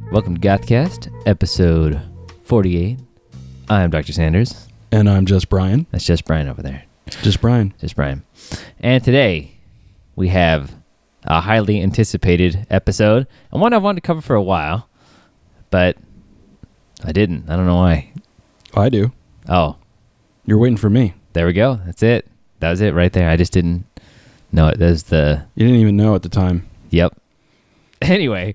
Welcome to GothCast, episode 48. I'm Dr. Sanders. And I'm just Bryan. That's just Bryan over there. Just Bryan. Just Bryan. And today, we have a highly anticipated episode, and one I've wanted to cover for a while, but I didn't. I don't know why. Oh, I do. Oh. You're waiting for me. There we go. That's it. That was it right there. I just didn't know it. There's the... You didn't even know at the time. Yep. Anyway,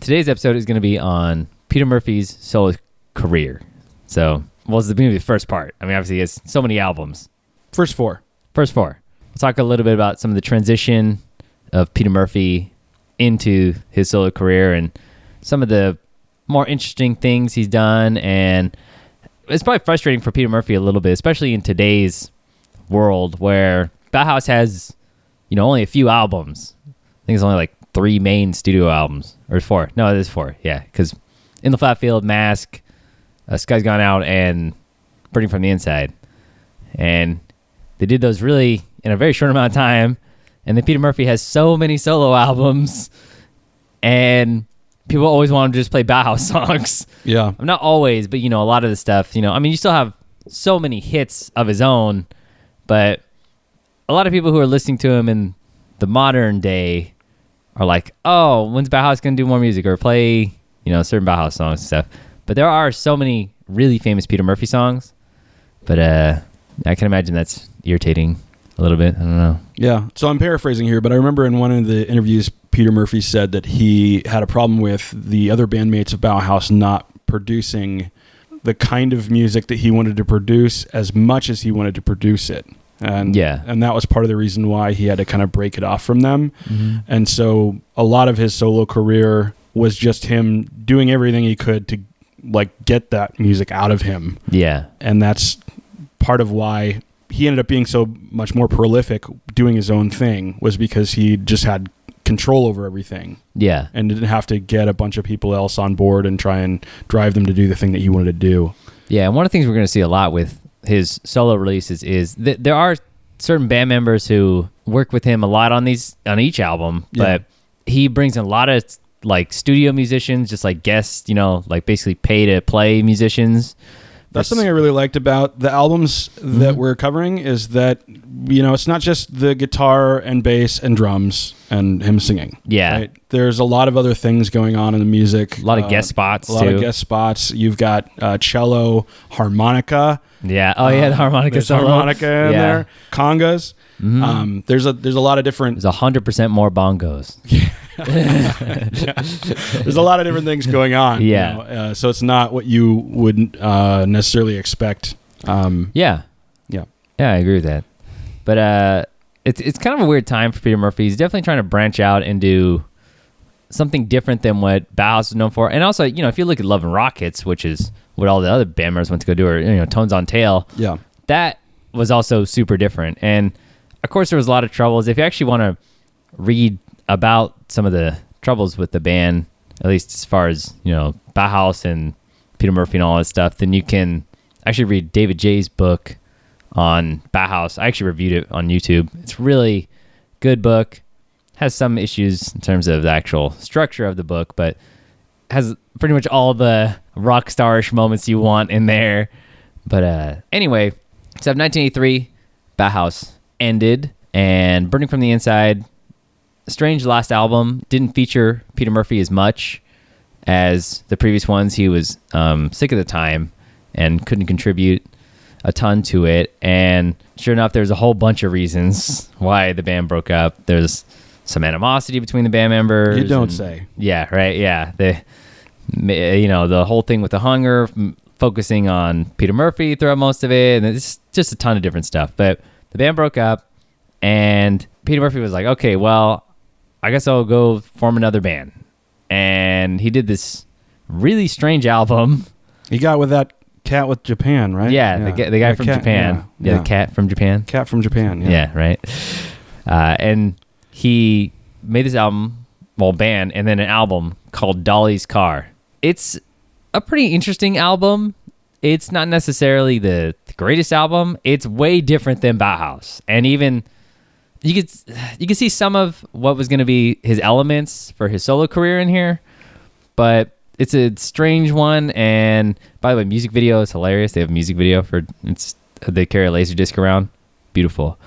today's episode is going to be on Peter Murphy's solo career. So, well, it's going to be the first part. I mean, obviously, he has so many albums. First four. We'll talk a little bit about some of the transition of Peter Murphy into his solo career and some of the more interesting things he's done. And it's probably frustrating for Peter Murphy a little bit, especially in today's world where Bauhaus has, only a few albums. I think it's only like 3 main studio albums, or 4. No, it is 4. Yeah, because In the Flat Field, Mask, Sky's Gone Out, and Burning from the Inside. And they did those really in a very short amount of time. And then Peter Murphy has so many solo albums, and people always want him to just play Bauhaus songs. Yeah. Not always, but, a lot of the stuff, you still have so many hits of his own, but a lot of people who are listening to him in the modern day are like, oh, when's Bauhaus going to do more music or play, certain Bauhaus songs and stuff. But there are so many really famous Peter Murphy songs. But I can imagine that's irritating a little bit. I don't know. Yeah. So I'm paraphrasing here, but I remember in one of the interviews, Peter Murphy said that he had a problem with the other bandmates of Bauhaus not producing the kind of music that he wanted to produce as much as he wanted to produce it. And that was part of the reason why he had to kind of break it off from them. Mm-hmm. And so a lot of his solo career was just him doing everything he could to get that music out of him. Yeah. And that's part of why he ended up being so much more prolific doing his own thing, was because he just had control over everything. Yeah. And didn't have to get a bunch of people else on board and try and drive them to do the thing that he wanted to do. Yeah. And one of the things we're going to see a lot with his solo releases is that there are certain band members who work with him a lot on each album, but he brings in a lot of studio musicians, just guests, basically pay to play musicians. That's something I really liked about the albums that we're covering, is that, it's not just the guitar and bass and drums and him singing. Yeah. Right? There's a lot of other things going on in the music. A lot of guest spots, of guest spots. You've got cello, harmonica. Yeah. Oh, yeah, the harmonica solo. Harmonica in there. Congas. Mm-hmm. There's a lot of different... There's 100% more bongos. There's a lot of different things going on. Yeah. So it's not what you would necessarily expect. Yeah, I agree with that. But it's kind of a weird time for Peter Murphy. He's definitely trying to branch out and do something different than what Bauhaus is known for. And also, if you look at Love and Rockets, which is what all the other band members went to go do, or Tones on Tail. Yeah. That was also super different. And of course, there was a lot of troubles. If you actually want to read about some of the troubles with the band, at least as far as, Bauhaus and Peter Murphy and all that stuff, then you can actually read David J's book on Bauhaus. I actually reviewed it on YouTube. It's a really good book. Has some issues in terms of the actual structure of the book, but has pretty much all the rock starish moments you want in there. But anyway, so 1983, Bauhaus ended, and Burning from the Inside, strange last album, didn't feature Peter Murphy as much as the previous ones. He was sick at the time and couldn't contribute a ton to it. And sure enough, there's a whole bunch of reasons why the band broke up. There's some animosity between the band members. You don't say. Yeah, right. Yeah. The whole thing with the hunger, focusing on Peter Murphy throughout most of it. And it's just a ton of different stuff. But the band broke up, and Peter Murphy was like, okay, well, I guess I'll go form another band. And he did this really strange album. He got with that cat with Japan, right? Yeah, the guy from Japan. Yeah, the cat from Japan. Cat from Japan, yeah. Yeah, right. And he made this album, band, and then an album called Dali's Car. It's a pretty interesting album. It's not necessarily the greatest album. It's way different than Bauhaus. And even you could see some of what was going to be his elements for his solo career in here, but it's a strange one. And by the way, music video is hilarious. They have a music video they carry a laser disc around. Beautiful.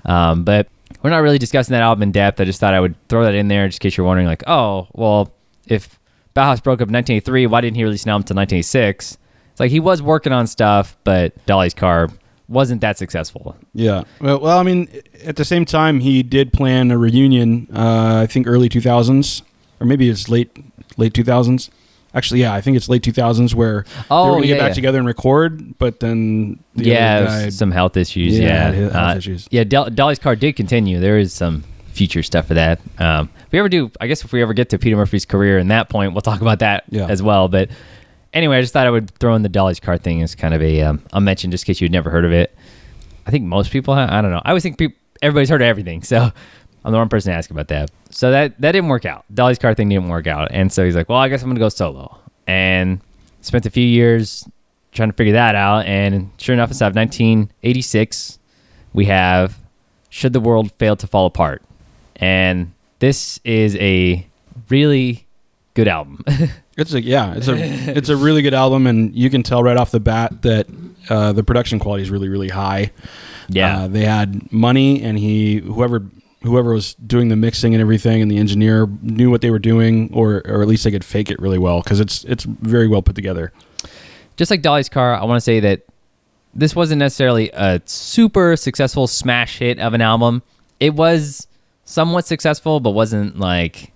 But we're not really discussing that album in depth. I just thought I would throw that in there just in case you're wondering, like, oh, well, if Bauhaus broke up in 1983, why didn't he release an album until 1986? It's like he was working on stuff, but Dali's Car wasn't that successful. Yeah. Well, I mean, at the same time, he did plan a reunion, I think early 2000s, or maybe it's late 2000s. Actually, yeah, I think it's late 2000s where they were going to get back together and record, but then the other guy, some health issues. Health issues. Yeah, Dali's Car did continue. There is some future stuff for that. If we ever get to Peter Murphy's career and that point, we'll talk about that as well. But anyway, I just thought I would throw in the Dali's Car thing as kind of a mention just in case you'd never heard of it. I think most people have. I don't know. I always think everybody's heard of everything, so I'm the wrong person to ask about that. So that didn't work out. Dali's Car thing didn't work out. And so he's like, well, I guess I'm going to go solo. And spent a few years trying to figure that out. And sure enough, instead of 1986, we have Should the World Fail to Fall Apart. And this is a really good album. It's a really good album, and you can tell right off the bat that the production quality is really, really high. Yeah. They had money, and whoever was doing the mixing and everything, and the engineer knew what they were doing, or at least they could fake it really well, because it's very well put together. Just like Dali's Car, I want to say that this wasn't necessarily a super successful smash hit of an album. It was somewhat successful, but wasn't like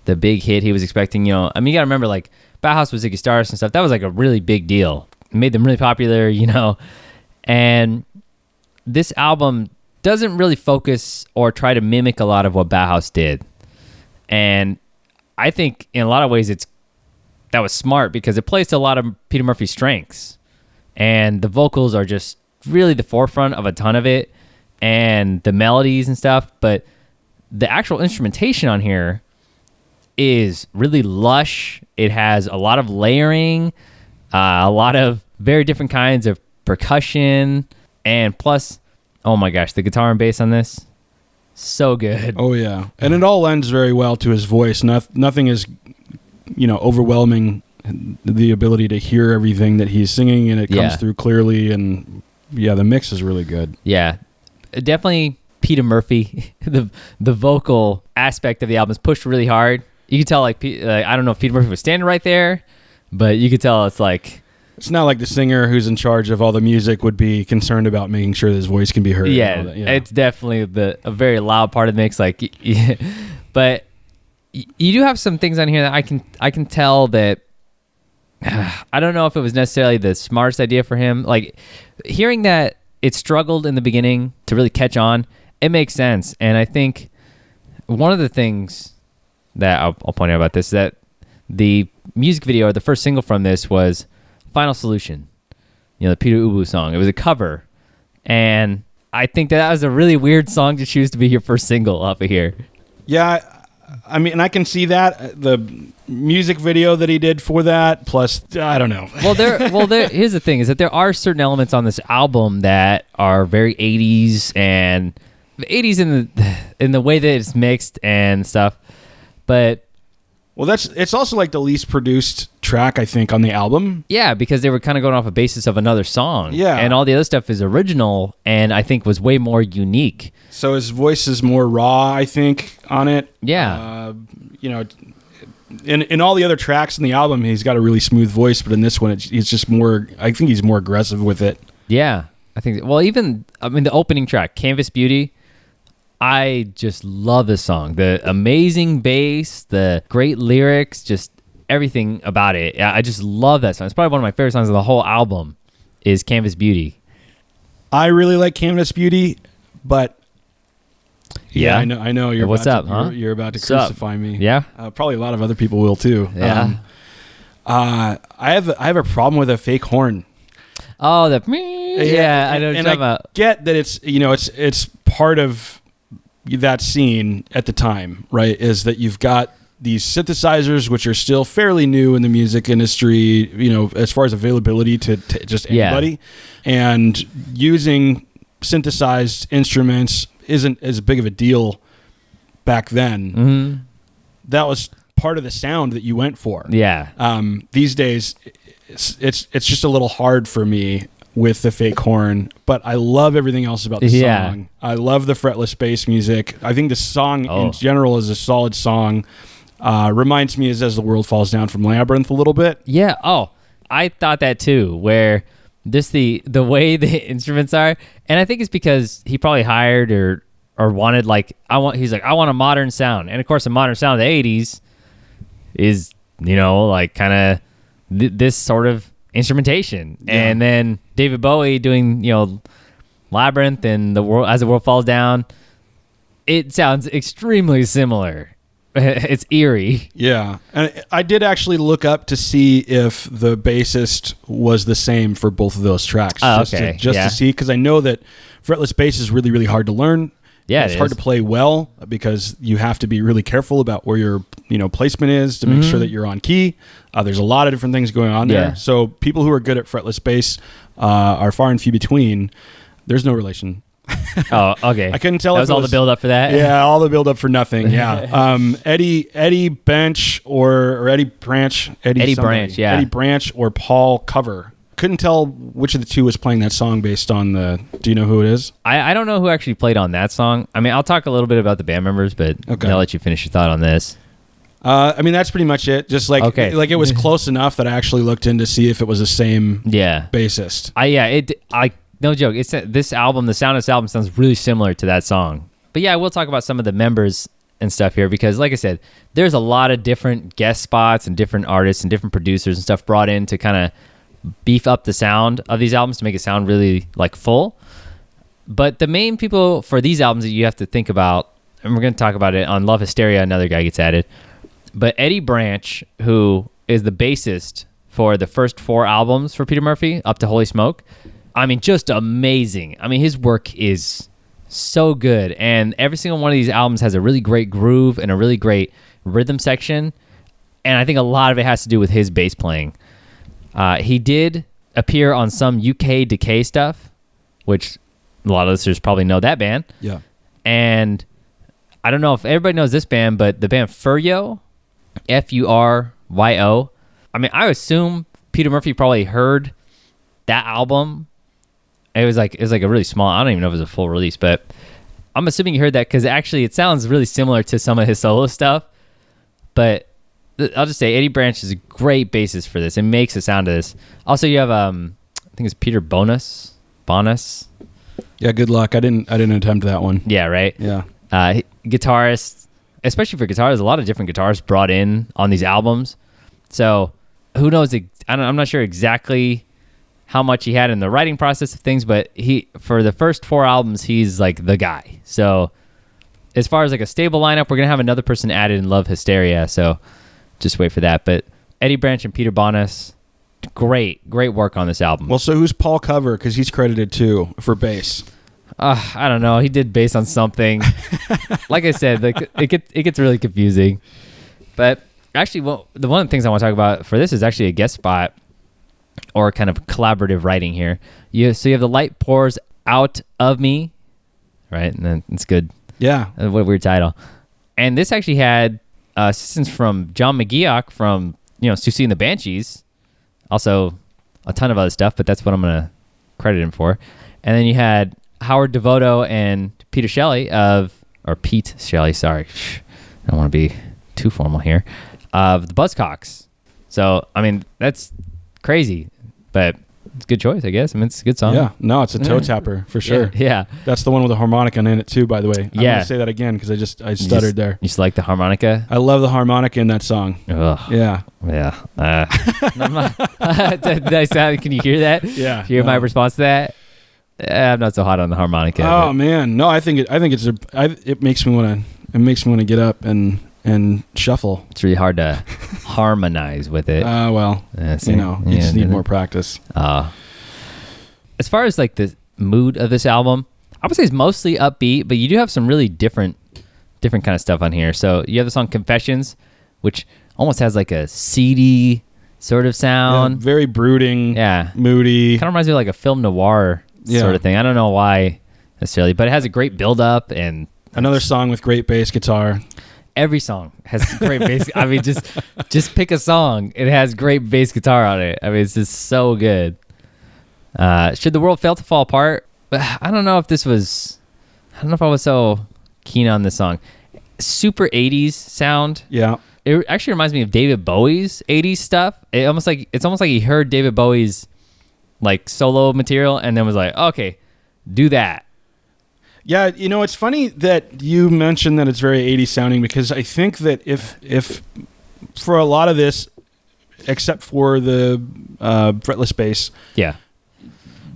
the big hit he was expecting. You know, I mean, you got to remember, like, Bauhaus with Ziggy Stardust and stuff, that was like a really big deal. It made them really popular, you know. And this album doesn't really focus or try to mimic a lot of what Bauhaus did. And I think in a lot of ways that was smart, because it plays to a lot of Peter Murphy's strengths. And the vocals are just really the forefront of a ton of it, and the melodies and stuff. But the actual instrumentation on here is really lush. It has a lot of layering, a lot of very different kinds of percussion, and plus, oh my gosh, the guitar and bass on this, so good. Oh yeah, and it all lends very well to his voice. Nothing is, overwhelming the ability to hear everything that he's singing, and it comes through clearly. And yeah, the mix is really good. Yeah, definitely Peter Murphy. the vocal aspect of the album is pushed really hard. You can tell, like, I don't know if Peter Murphy was standing right there, but you could tell it's like, it's not like the singer who's in charge of all the music would be concerned about making sure his voice can be heard. Yeah, it's definitely a very loud part of the mix. Like, but you do have some things on here that I can tell that I don't know if it was necessarily the smartest idea for him. Like, hearing that it struggled in the beginning to really catch on, it makes sense. And I think one of the things that I'll point out about this is that the music video, or the first single from this, was Final Solution, the Peter Ubu song. It was a cover, and I think that was a really weird song to choose to be your first single off of here. Yeah, I mean, I can see that. The music video that he did for that, plus, I don't know. Well, here's the thing, is that there are certain elements on this album that are very 80s, and the 80s in the way that it's mixed and stuff. But well, it's also like the least produced track, I think, on the album. Yeah, because they were kind of going off a basis of another song. Yeah. And all the other stuff is original, and I think was way more unique. So his voice is more raw, I think, on it. Yeah. In all the other tracks in the album, he's got a really smooth voice, but in this one, he's just more, I think he's more aggressive with it. Yeah. I think, well, even, the opening track, Canvas Beauty, I just love this song. The amazing bass, the great lyrics, just everything about it. I just love that song. It's probably one of my favorite songs of the whole album is Canvas Beauty. I really like Canvas Beauty, but yeah, I know. You're what's about up, huh? You're about to crucify me. Yeah, probably a lot of other people will too. Yeah. I have a problem with a fake horn. Oh, I know what you're talking about. I get that it's part of that scene at the time, right? Is that you've got these synthesizers, which are still fairly new in the music industry, as far as availability to just anybody, and using synthesized instruments isn't as big of a deal back then. Mm-hmm. That was part of the sound that you went for. Yeah. These days, it's just a little hard for me with the fake horn, but I love everything else about the song. I love the fretless bass music. I think the song in general is a solid song. Reminds me As the World Falls Down from Labyrinth a little bit. Yeah. Oh, I thought that too, where this the way the instruments are, and I think it's because he probably hired or wanted he's like, I want a modern sound, and of course the modern sound of the 80s is like kind of this sort of instrumentation. And then David Bowie doing Labyrinth and As the World Falls Down, it sounds extremely similar. It's eerie. Yeah. And I did actually look up to see if the bassist was the same for both of those tracks. To see, because I know that fretless bass is really, really hard to learn. Yeah, it's hard to play well because you have to be really careful about where your placement is to make sure that you're on key. There's a lot of different things going on there. So people who are good at fretless bass are far and few between. There's no relation. Oh, okay. I couldn't tell. That was all the build up for that. Yeah, all the build up for nothing. Yeah. Eddie Bench or Eddie Branch. Eddie Branch. Yeah. Eddie Branch or Paul Cover. Couldn't tell which of the two was playing that song based on the. Do you know who it is? I don't know who actually played on that song. I mean, I'll talk a little bit about the band members, but I'll let you finish your thought on this. I mean, that's pretty much it. Just like it was close enough that I actually looked in to see if it was the same bassist. No joke. It's this album. The sound of this album sounds really similar to that song. But yeah, I will talk about some of the members and stuff here because, like I said, there's a lot of different guest spots and different artists and different producers and stuff brought in to kind of beef up the sound of these albums to make it sound really like full. But the main people for these albums that you have to think about, and we're going to talk about it on Love Hysteria, another guy gets added. But Eddie Branch, who is the bassist for the first 4 albums for Peter Murphy, up to Holy Smoke, I mean, just amazing. I mean, his work is so good. And every single one of these albums has a really great groove and a really great rhythm section. And I think a lot of it has to do with his bass playing. He did appear on some UK Decay stuff, which a lot of listeners probably know that band. Yeah. And I don't know if everybody knows this band, but the band Furyo, Furyo. I mean, I assume Peter Murphy probably heard that album. It was like a really small. I don't even know if it was a full release, but I'm assuming you heard that because actually it sounds really similar to some of his solo stuff. But I'll just say Eddie Branch is a great bassist for this. It makes the sound of this. Also, you have I think it's Peter Bonus. Yeah, good luck. I didn't attempt that one. Yeah, right. Yeah. Guitarist, especially for guitar, there's a lot of different guitarists brought in on these albums. So who knows? I'm not sure exactly how much he had in the writing process of things, but for the first 4 albums, he's like the guy. So as far as like a stable lineup, we're gonna have another person added in Love Hysteria. So just wait for that. But Eddie Branch and Peter Bonas, great work on this album. Well, so who's Paul Cover? Because he's credited too for bass. I don't know. He did bass on something. Like I said, it gets really confusing. But actually, the one of the things I want to talk about for this is actually a guest spot or kind of collaborative writing here. So you have The Light Pours Out of Me, right? And then it's good. Yeah. What a weird title. And this actually had assistance from John McGeoch from Susie and the Banshees. Also a ton of other stuff, but that's what I'm going to credit him for. And then you had Howard Devoto and Pete Shelley, sorry. I don't want to be too formal here, of the Buzzcocks. So, I mean, that's crazy, but it's a good choice, I guess. I mean, it's a good song. Yeah. No, it's a toe tapper for sure. Yeah. That's the one with the harmonica in it too, by the way. I'm going to say that again because I stuttered there. You just like the harmonica? I love the harmonica in that song. Ugh. Yeah. Yeah. Can you hear that? Yeah. Hear my response to that? I'm not so hot on the harmonica. Oh man, no! I think it makes me want to get up and shuffle. It's really hard to harmonize with it. You just need more practice. As far as like the mood of this album, I would say it's mostly upbeat, but you do have some really different kind of stuff on here. So you have the song Confessions, which almost has like a seedy sort of sound. Yeah, very brooding. Yeah. Moody. Kind of reminds me of like a film noir sort of thing. I don't know why necessarily, but it has a great build up and another song with great bass guitar. every song has great bass. I mean, just pick a song. It has great bass guitar on it. I mean, it's just so good. Should the world fail to fall apart? I don't know if I was so keen on this song. Super 80s sound. Yeah. It actually reminds me of David Bowie's 80s stuff. It's almost like he heard David Bowie's like solo material and then was like, okay, do that. Yeah, it's funny that you mentioned that it's very 80s sounding, because I think that if for a lot of this, except for the fretless bass, yeah,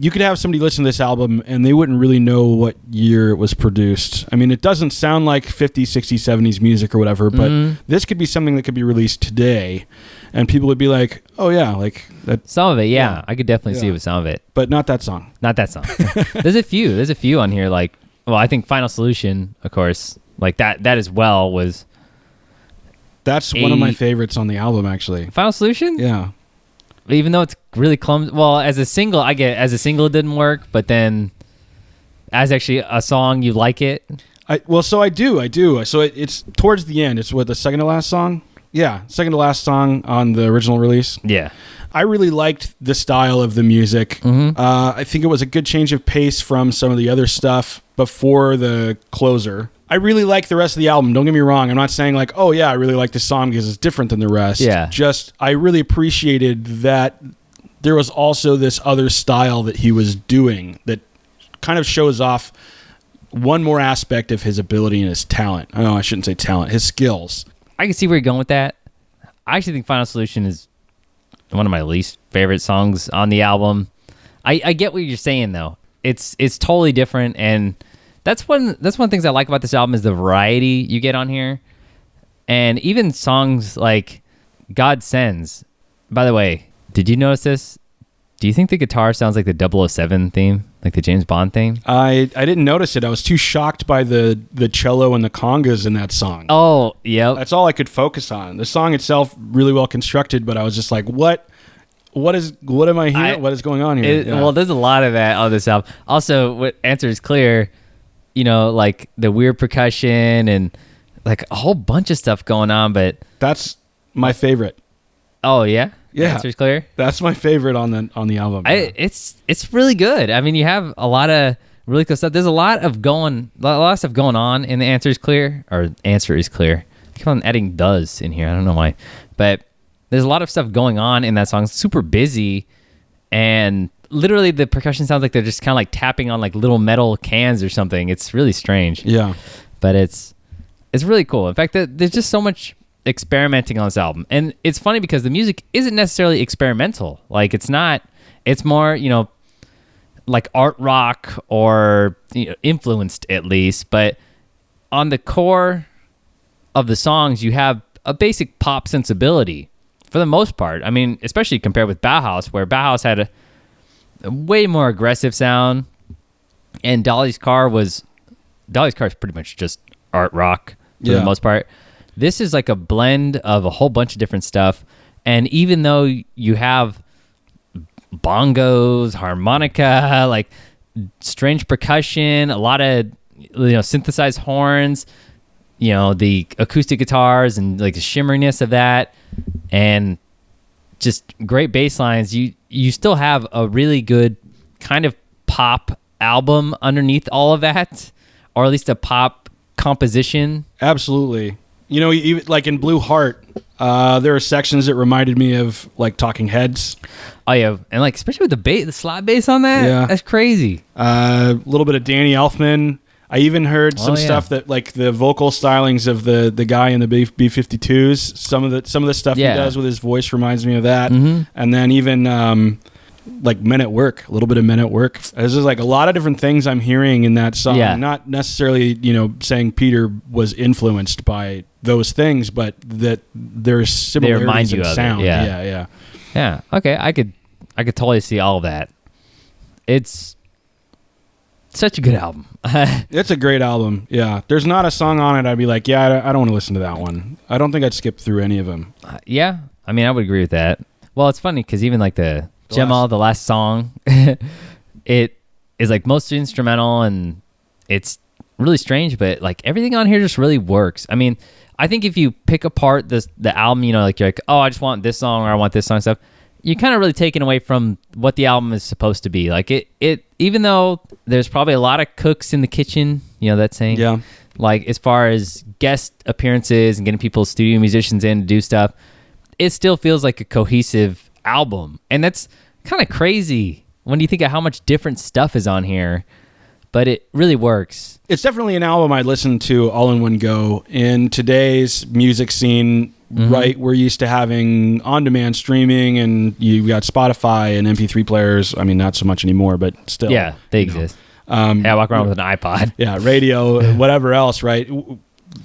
you could have somebody listen to this album and they wouldn't really know what year it was produced. I mean, it doesn't sound like 50s, 60s, 70s music or whatever, but this could be something that could be released today and people would be like, oh yeah, like that. Some of it, yeah. I could definitely see it with some of it. But not that song. Not that song. There's a few on here, like, well, I think Final Solution, of course, like that as well was. That's one of my favorites on the album, actually. Final Solution? Yeah. Even though it's really clumsy. Well, as a single, it didn't work, but then as actually a song, you like it? I do. So it's towards the end. It's the second to last song? Yeah, second to last song on the original release. Yeah. I really liked the style of the music. Mm-hmm. I think it was a good change of pace from some of the other stuff before the closer. I really like the rest of the album. Don't get me wrong. I'm not saying like, oh yeah, I really like this song because it's different than the rest. Yeah. Just, I really appreciated that there was also this other style that he was doing that kind of shows off one more aspect of his ability and his talent. I shouldn't say talent, his skills. I can see where you're going with that. I actually think Final Solution is one of my least favorite songs on the album. I get what you're saying though. It's totally different, and that's one of the things I like about this album is the variety you get on here. And even songs like God Sends. By the way, did you notice this? Do you think the guitar sounds like the 007 theme? Like the James Bond theme? I didn't notice it. I was too shocked by the cello and the congas in that song. Oh, yep. That's all I could focus on. The song itself, really well constructed, but I was just like, what am I hearing? What is going on here? Well, there's a lot of that on this album. Also, what Answer is Clear, like the weird percussion and like a whole bunch of stuff going on, but that's my favorite. Oh yeah? Yeah. Answer is Clear? That's my favorite on the album. It's really good. I mean, you have a lot of really cool stuff. There's a lot of stuff going on in the Answer is Clear, or Answer is Clear. I keep on adding does in here. I don't know why. But there's a lot of stuff going on in that song. It's super busy, and literally the percussion sounds like they're just kind of like tapping on like little metal cans or something. It's really strange. Yeah. But it's really cool. In fact, there's just so much experimenting on this album. And it's funny because the music isn't necessarily experimental. Like it's more, like art rock or influenced at least, but on the core of the songs, you have a basic pop sensibility for the most part. I mean, especially compared with Bauhaus, where Bauhaus had a way more aggressive sound, and Dali's car is pretty much just art rock for the most part. This is like a blend of a whole bunch of different stuff, and even though you have bongos, harmonica, like strange percussion, a lot of synthesized horns, the acoustic guitars and like the shimmeriness of that, and just great bass lines, you still have a really good kind of pop album underneath all of that, or at least a pop composition. Absolutely. Even like in Blue Heart, there are sections that reminded me of like Talking Heads. Oh yeah, and like especially with the slap bass on that, yeah, that's crazy. A little bit of Danny Elfman. I even heard some stuff that like the vocal stylings of the guy in the B-52s. Some of the stuff he does with his voice reminds me of that. Mm-hmm. And then even like Men at Work, a little bit of Men at Work. There's just like a lot of different things I'm hearing in that song. Yeah. Not necessarily saying Peter was influenced by those things, but that there's similarities in sound. Yeah. Okay, I could totally see all of that. It's such a good album. It's a great album. Yeah. There's not a song on it I'd be like, yeah, I don't want to listen to that one. I don't think I'd skip through any of them. Yeah. I mean, I would agree with that. Well, it's funny because even like the last song, it is like mostly instrumental, and it's really strange, but like everything on here just really works. I mean, I think if you pick apart the album, you know, like you're like, oh, I just want this song or I want this song and stuff, you're kind of really taken away from what the album is supposed to be. Like it even though there's probably a lot of cooks in the kitchen, you know that saying? Yeah. Like as far as guest appearances and getting people, studio musicians in to do stuff, it still feels like a cohesive album. And that's kind of crazy when you think of how much different stuff is on here, but it really works. It's definitely an album I listen to all in one go. In today's music scene, right, we're used to having on-demand streaming, and you got Spotify and MP3 players. I mean, not so much anymore, but still. Yeah, they exist. I walk around with an iPod. Yeah, radio, whatever else, right?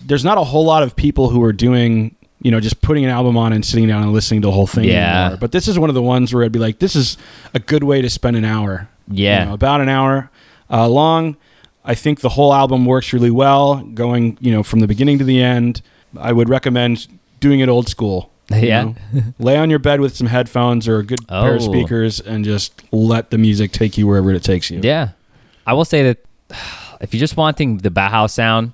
There's not a whole lot of people who are doing, you know, just putting an album on and sitting down and listening to the whole thing anymore. But this is one of the ones where I'd be like, this is a good way to spend an hour. Yeah. You know, about an hour long. I think the whole album works really well, going, you know, from the beginning to the end. I would recommend doing it old school. Yeah. Lay on your bed with some headphones or a good pair of speakers and just let the music take you wherever it takes you. Yeah. I will say that if you're just wanting the Bauhaus sound,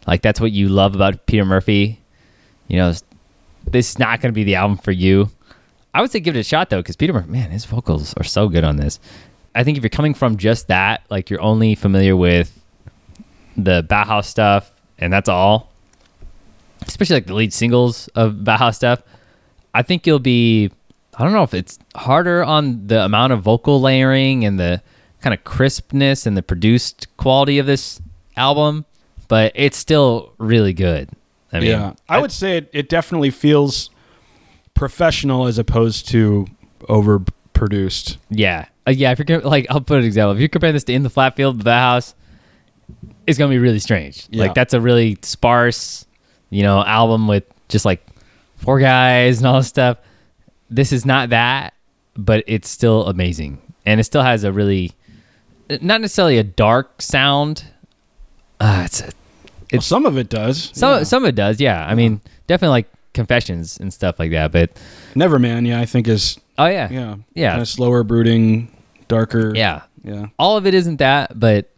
like that's what you love about Peter Murphy, you know, this is not going to be the album for you. I would say give it a shot though, because Peter Murphy, man, his vocals are so good on this. I think if you're coming from just that, like you're only familiar with the Bauhaus stuff and that's all, especially like the lead singles of Bauhaus stuff, I think you'll be, I don't know if it's harder on the amount of vocal layering and the kind of crispness and the produced quality of this album, but it's still really good. I mean, yeah, I would say it definitely feels professional as opposed to overproduced. Yeah. Yeah, if you're like, I'll put an example. If you're comparing this to In the Flat Field, the Bauhaus, it's going to be really strange. Yeah. Like that's a really sparse, you know, album with just like 4 guys and all this stuff. This is not that, but it's still amazing. And it still has a really, not necessarily a dark sound. Well, some of it does. Some of it does, yeah. I mean, definitely like Confessions and stuff like that, but Neverman, I think is yeah. kind of slower, brooding, darker. Yeah. Yeah. All of it isn't that, but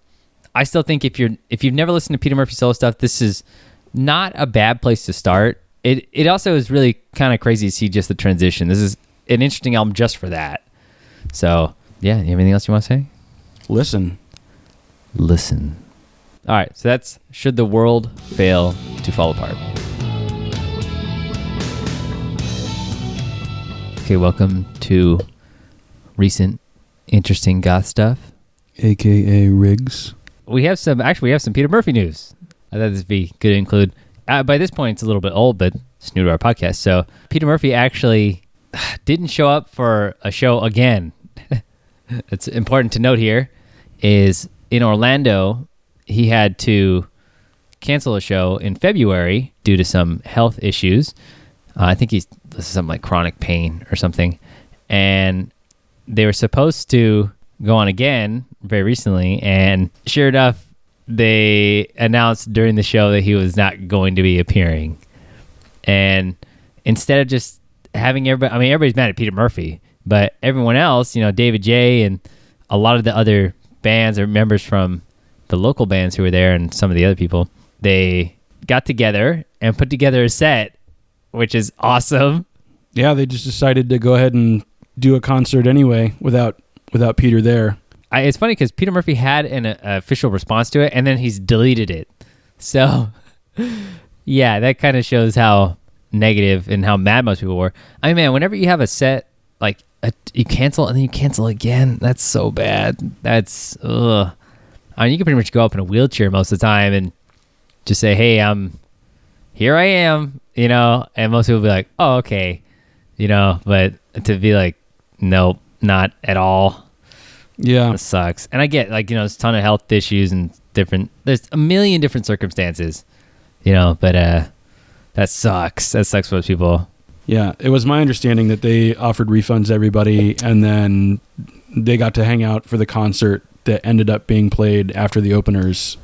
I still think if you've never listened to Peter Murphy solo stuff, this is not a bad place to start. It also is really kind of crazy to see just the transition. This is an interesting album just for that. So, yeah, you have anything else you want to say? Listen. All right, so that's Should the World Fail to Fall Apart. Okay, welcome to recent interesting goth stuff. AKA R.I.G.S. We have some Peter Murphy news. I thought this would be good to include. By this point, it's a little bit old, but it's new to our podcast. So Peter Murphy actually didn't show up for a show again. It's important to note here is in Orlando, he had to cancel a show in February due to some health issues. I think this is something like chronic pain or something. And they were supposed to go on again very recently. And sure enough, they announced during the show that he was not going to be appearing. And instead of just having everybody's mad at Peter Murphy, but everyone else, you know, David J. and a lot of the other bands or members from the local bands who were there and some of the other people, they got together and put together a set, which is awesome. Yeah, they just decided to go ahead and do a concert anyway without Peter there. It's funny because Peter Murphy had an official response to it, and then he's deleted it. So, yeah, that kind of shows how negative and how mad most people were. I mean, man, whenever you have a set, like, you cancel and then you cancel again, that's so bad. That's, ugh. I mean, you can pretty much go up in a wheelchair most of the time and just say, hey, here I am, you know, and most people will be like, oh, okay, you know, but to be like, nope, not at all. Yeah. That sucks. And I get, like, you know, there's a ton of health issues and there's a million different circumstances, you know, but that sucks. That sucks for those people. Yeah. It was my understanding that they offered refunds to everybody and then they got to hang out for the concert that ended up being played after the openers.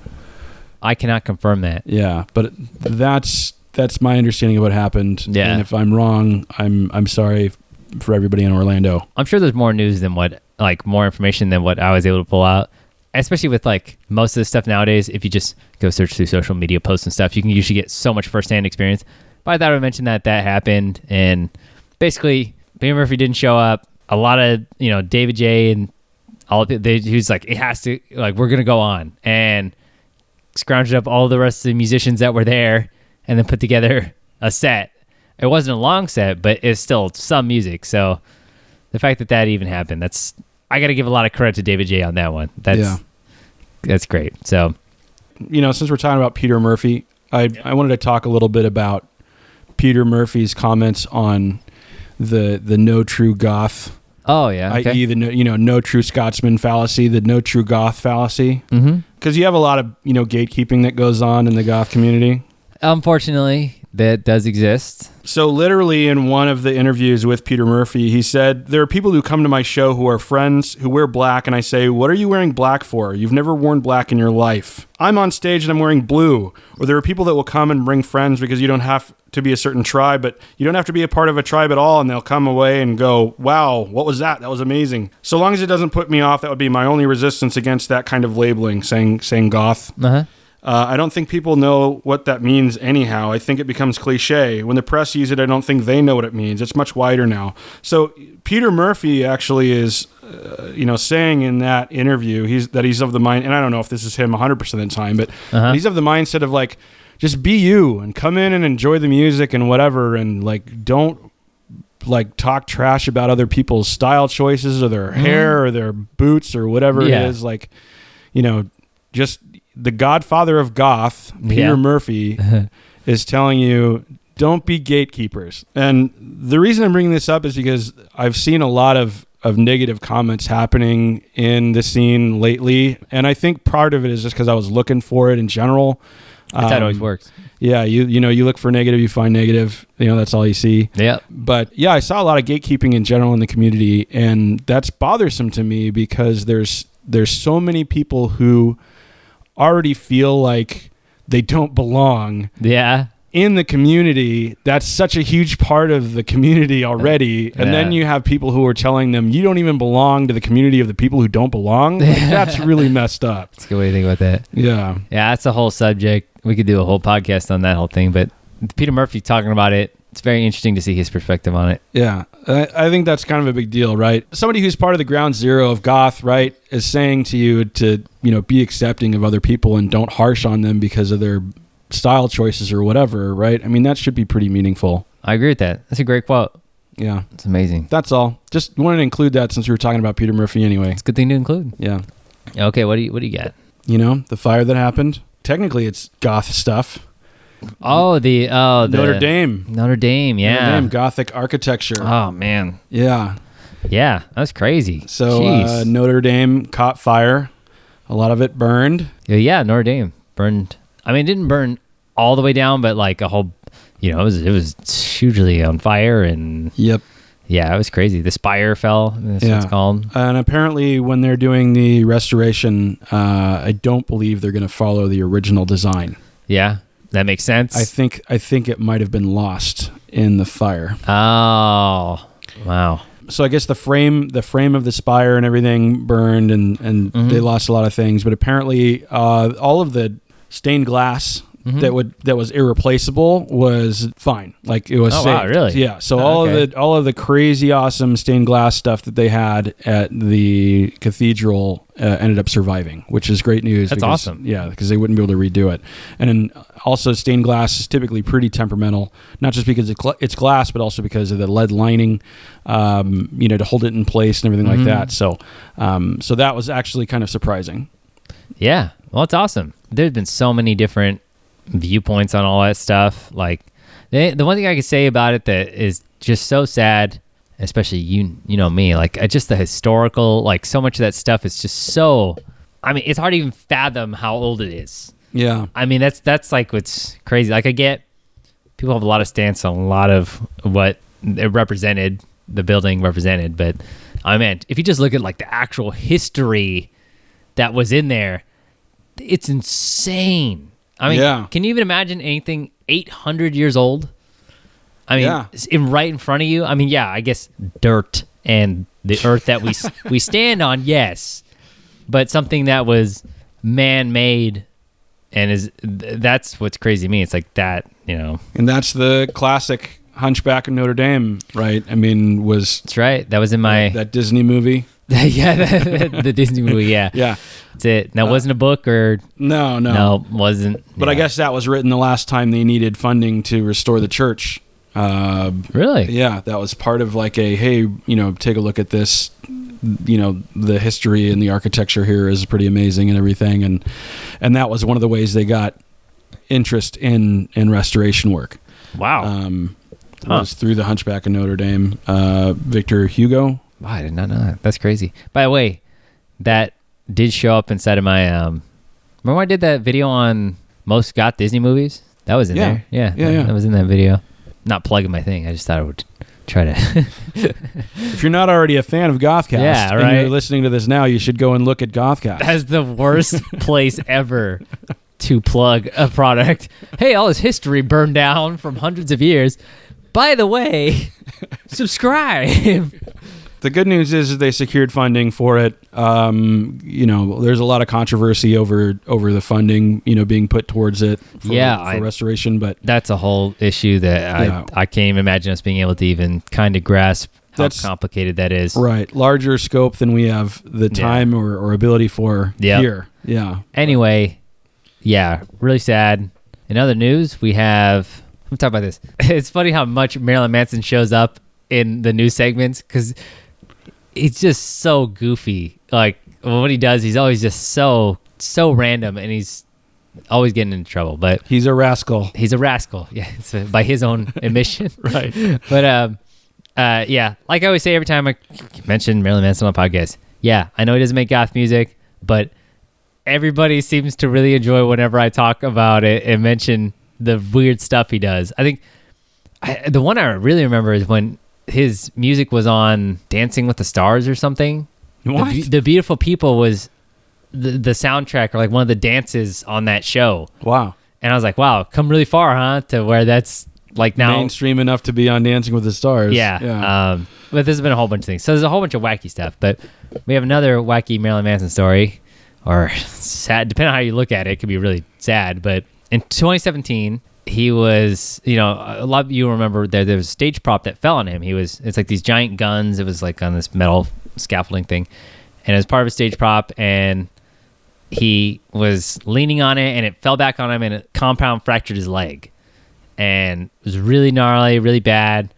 I cannot confirm that. Yeah. But that's my understanding of what happened. Yeah. And if I'm wrong, I'm sorry for everybody in Orlando. I'm sure there's more news than more information than what I was able to pull out. especially with like most of the stuff nowadays, if you just go search through social media posts and stuff, you can usually get so much firsthand experience. But I thought I would mention that happened, and basically Peter Murphy didn't show up. A lot of, David J and all of it, he was like, it has to, like, we're going to go on, and scrounged up all the rest of the musicians that were there and then put together a set. It wasn't a long set, but it's still some music. So the fact that even happened, I got to give a lot of credit to David J on that one. That's great. So, since we're talking about Peter Murphy, I wanted to talk a little bit about Peter Murphy's comments on the no true goth. Oh yeah, okay. I.e. the no true Scotsman fallacy, the no true goth fallacy. Because you have a lot of gatekeeping that goes on in the goth community. Unfortunately, that does exist. So literally in one of the interviews with Peter Murphy, he said, there are people who come to my show who are friends who wear black, and I say, what are you wearing black for? You've never worn black in your life. I'm on stage and I'm wearing blue. Or there are people that will come and bring friends because you don't have to be a certain tribe, but you don't have to be a part of a tribe at all, and they'll come away and go, wow, what was that? That was amazing. So long as it doesn't put me off, that would be my only resistance against that kind of labeling, saying goth. I don't think people know what that means anyhow. I think it becomes cliche. When the press use it, I don't think they know what it means. It's much wider now. So Peter Murphy actually is, saying in that interview that he's of the mind, and I don't know if this is him 100% of the time, but he's of the mindset of like, just be you and come in and enjoy the music and whatever, and like don't like talk trash about other people's style choices or their hair or their boots or whatever it is. Like, just the godfather of goth, Peter Murphy, is telling you, don't be gatekeepers. And the reason I'm bringing this up is because I've seen a lot of negative comments happening in the scene lately. And I think part of it is just because I was looking for it in general. That's how it always works. Yeah, you look for negative, you find negative. That's all you see. Yeah. But yeah, I saw a lot of gatekeeping in general in the community, and that's bothersome to me because there's so many people who already feel like they don't belong in the community. That's such a huge part of the community already. And then you have people who are telling them, you don't even belong to the community of the people who don't belong. Like, that's really messed up. That's a good way to think about that. Yeah. Yeah, that's a whole subject. We could do a whole podcast on that whole thing. But Peter Murphy talking about it, it's very interesting to see his perspective on it. Yeah. I think that's kind of a big deal, right? Somebody who's part of the ground zero of goth, right, is saying to you to, be accepting of other people and don't harsh on them because of their style choices or whatever, right? I mean, that should be pretty meaningful. I agree with that. That's a great quote. Yeah. It's amazing. That's all. Just wanted to include that since we were talking about Peter Murphy anyway. It's a good thing to include. Yeah. Okay, what do you got? The fire that happened. Technically, it's goth stuff. Notre Dame. Notre Dame, yeah. Notre Dame, Gothic architecture. Oh man. Yeah. Yeah, that's crazy. So Notre Dame caught fire. A lot of it burned. Yeah, Notre Dame burned. I mean, it didn't burn all the way down, but like a whole, it was hugely on fire, and yep. Yeah, it was crazy. The spire fell. That's what it's called. And apparently, when they're doing the restoration, I don't believe they're going to follow the original design. Yeah, that makes sense. I think it might have been lost in the fire. Oh, wow. So I guess the frame of the spire and everything burned, and they lost a lot of things. But apparently, all of the stained glass that was irreplaceable was fine. Like it was saved. Wow, really? Yeah. So all of the crazy awesome stained glass stuff that they had at the cathedral ended up surviving, which is great news. That's awesome. Yeah, because they wouldn't be able to redo it. And then also stained glass is typically pretty temperamental, not just because it's glass, but also because of the lead lining, to hold it in place and everything like that. So that was actually kind of surprising. Yeah. Well, it's awesome. There's been so many different viewpoints on all that stuff. Like the one thing I could say about it that is just so sad, especially you know me, like just the historical, like so much of that stuff is just so, I mean, it's hard to even fathom how old it is. Yeah. I mean, that's like what's crazy. Like I get people have a lot of stance on a lot of what it represented, the building represented, but I mean, if you just look at like the actual history that was in there, it's insane. I mean, Can you even imagine anything 800 years old? I mean, right in front of you. I mean, I guess dirt and the earth that we stand on, yes. but something that was man-made, and that's what's crazy to me. It's like that, And that's the classic Hunchback of Notre Dame, right? I mean, that's right. That was in my that Disney movie. Yeah, the Disney movie. Yeah, yeah. That's it. Now, wasn't a book or no, wasn't. But I guess that was written the last time they needed funding to restore the church. Really? Yeah, that was part of like hey, take a look at this. The history and the architecture here is pretty amazing and everything, and that was one of the ways they got interest in restoration work. Wow. Was through the Hunchback of Notre Dame. Victor Hugo. Wow, I did not know that. That's crazy. By the way, that did show up inside of my. Remember when I did that video on most Goth Disney movies? That was in there. Yeah. That was in that video. Not plugging my thing. I just thought I would try to. If you're not already a fan of GothCast, and you're listening to this now, you should go and look at GothCast. That's the worst place ever to plug a product. Hey, all this history burned down from hundreds of years. By the way, subscribe. The good news is they secured funding for it. There's a lot of controversy over the funding, being put towards it for restoration. But that's a whole issue that I can't even imagine us being able to even kind of grasp how complicated that is. Right. Larger scope than we have the time or ability for here. Yeah. Anyway, really sad. In other news, we have... Let's talk about this. It's funny how much Marilyn Manson shows up in the news segments because he's just so goofy. Like what he does, he's always just so random, and he's always getting into trouble. But he's a rascal. Yeah, it's by his own admission. Right. But like I always say every time I mention Marilyn Manson on the podcast. Yeah, I know he doesn't make goth music, but everybody seems to really enjoy whenever I talk about it and mention the weird stuff he does. I think the one I really remember is when his music was on Dancing with the Stars or something. What? The Beautiful People was the soundtrack or like one of the dances on that show. Wow. And I was like, wow, come really far, huh? To where that's like now mainstream enough to be on Dancing with the Stars. Yeah. But there's been a whole bunch of things. So there's a whole bunch of wacky stuff. But we have another wacky Marilyn Manson story, or sad, depending on how you look at it. It could be really sad, but in 2017, he was, a lot of you remember there was a stage prop that fell on him. It's like these giant guns. It was like on this metal scaffolding thing. And it was part of a stage prop, and he was leaning on it, and it fell back on him, and it compound fractured his leg. And it was really gnarly, really bad.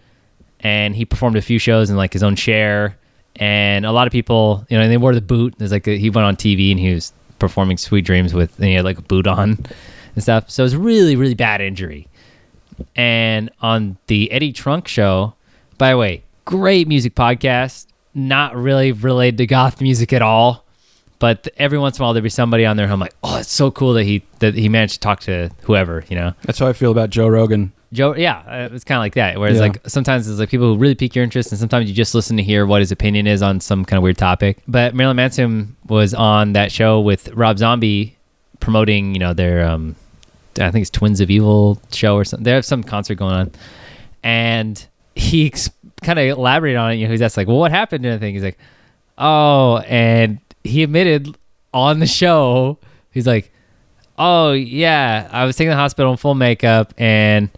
And he performed a few shows in like his own chair. And a lot of people, and they wore the boot. There's like he went on TV, and he was performing Sweet Dreams and he had like a boot on and stuff. So it was a really, really bad injury. And on the Eddie Trunk show, by the way, great music podcast, not really related to goth music at all, but every once in a while there'd be somebody on there who I'm like, oh, it's so cool that he managed to talk to whoever, That's how I feel about Joe Rogan. It's kind of like that. Whereas like sometimes it's like people who really pique your interest, and sometimes you just listen to hear what his opinion is on some kind of weird topic. But Marilyn Manson was on that show with Rob Zombie promoting, their I think it's Twins of Evil show or something. They have some concert going on, and he kind of elaborated on it. He's asked like, well, what happened to anything? He's like, oh, and he admitted on the show, he's like, oh yeah, I was taking the hospital in full makeup, and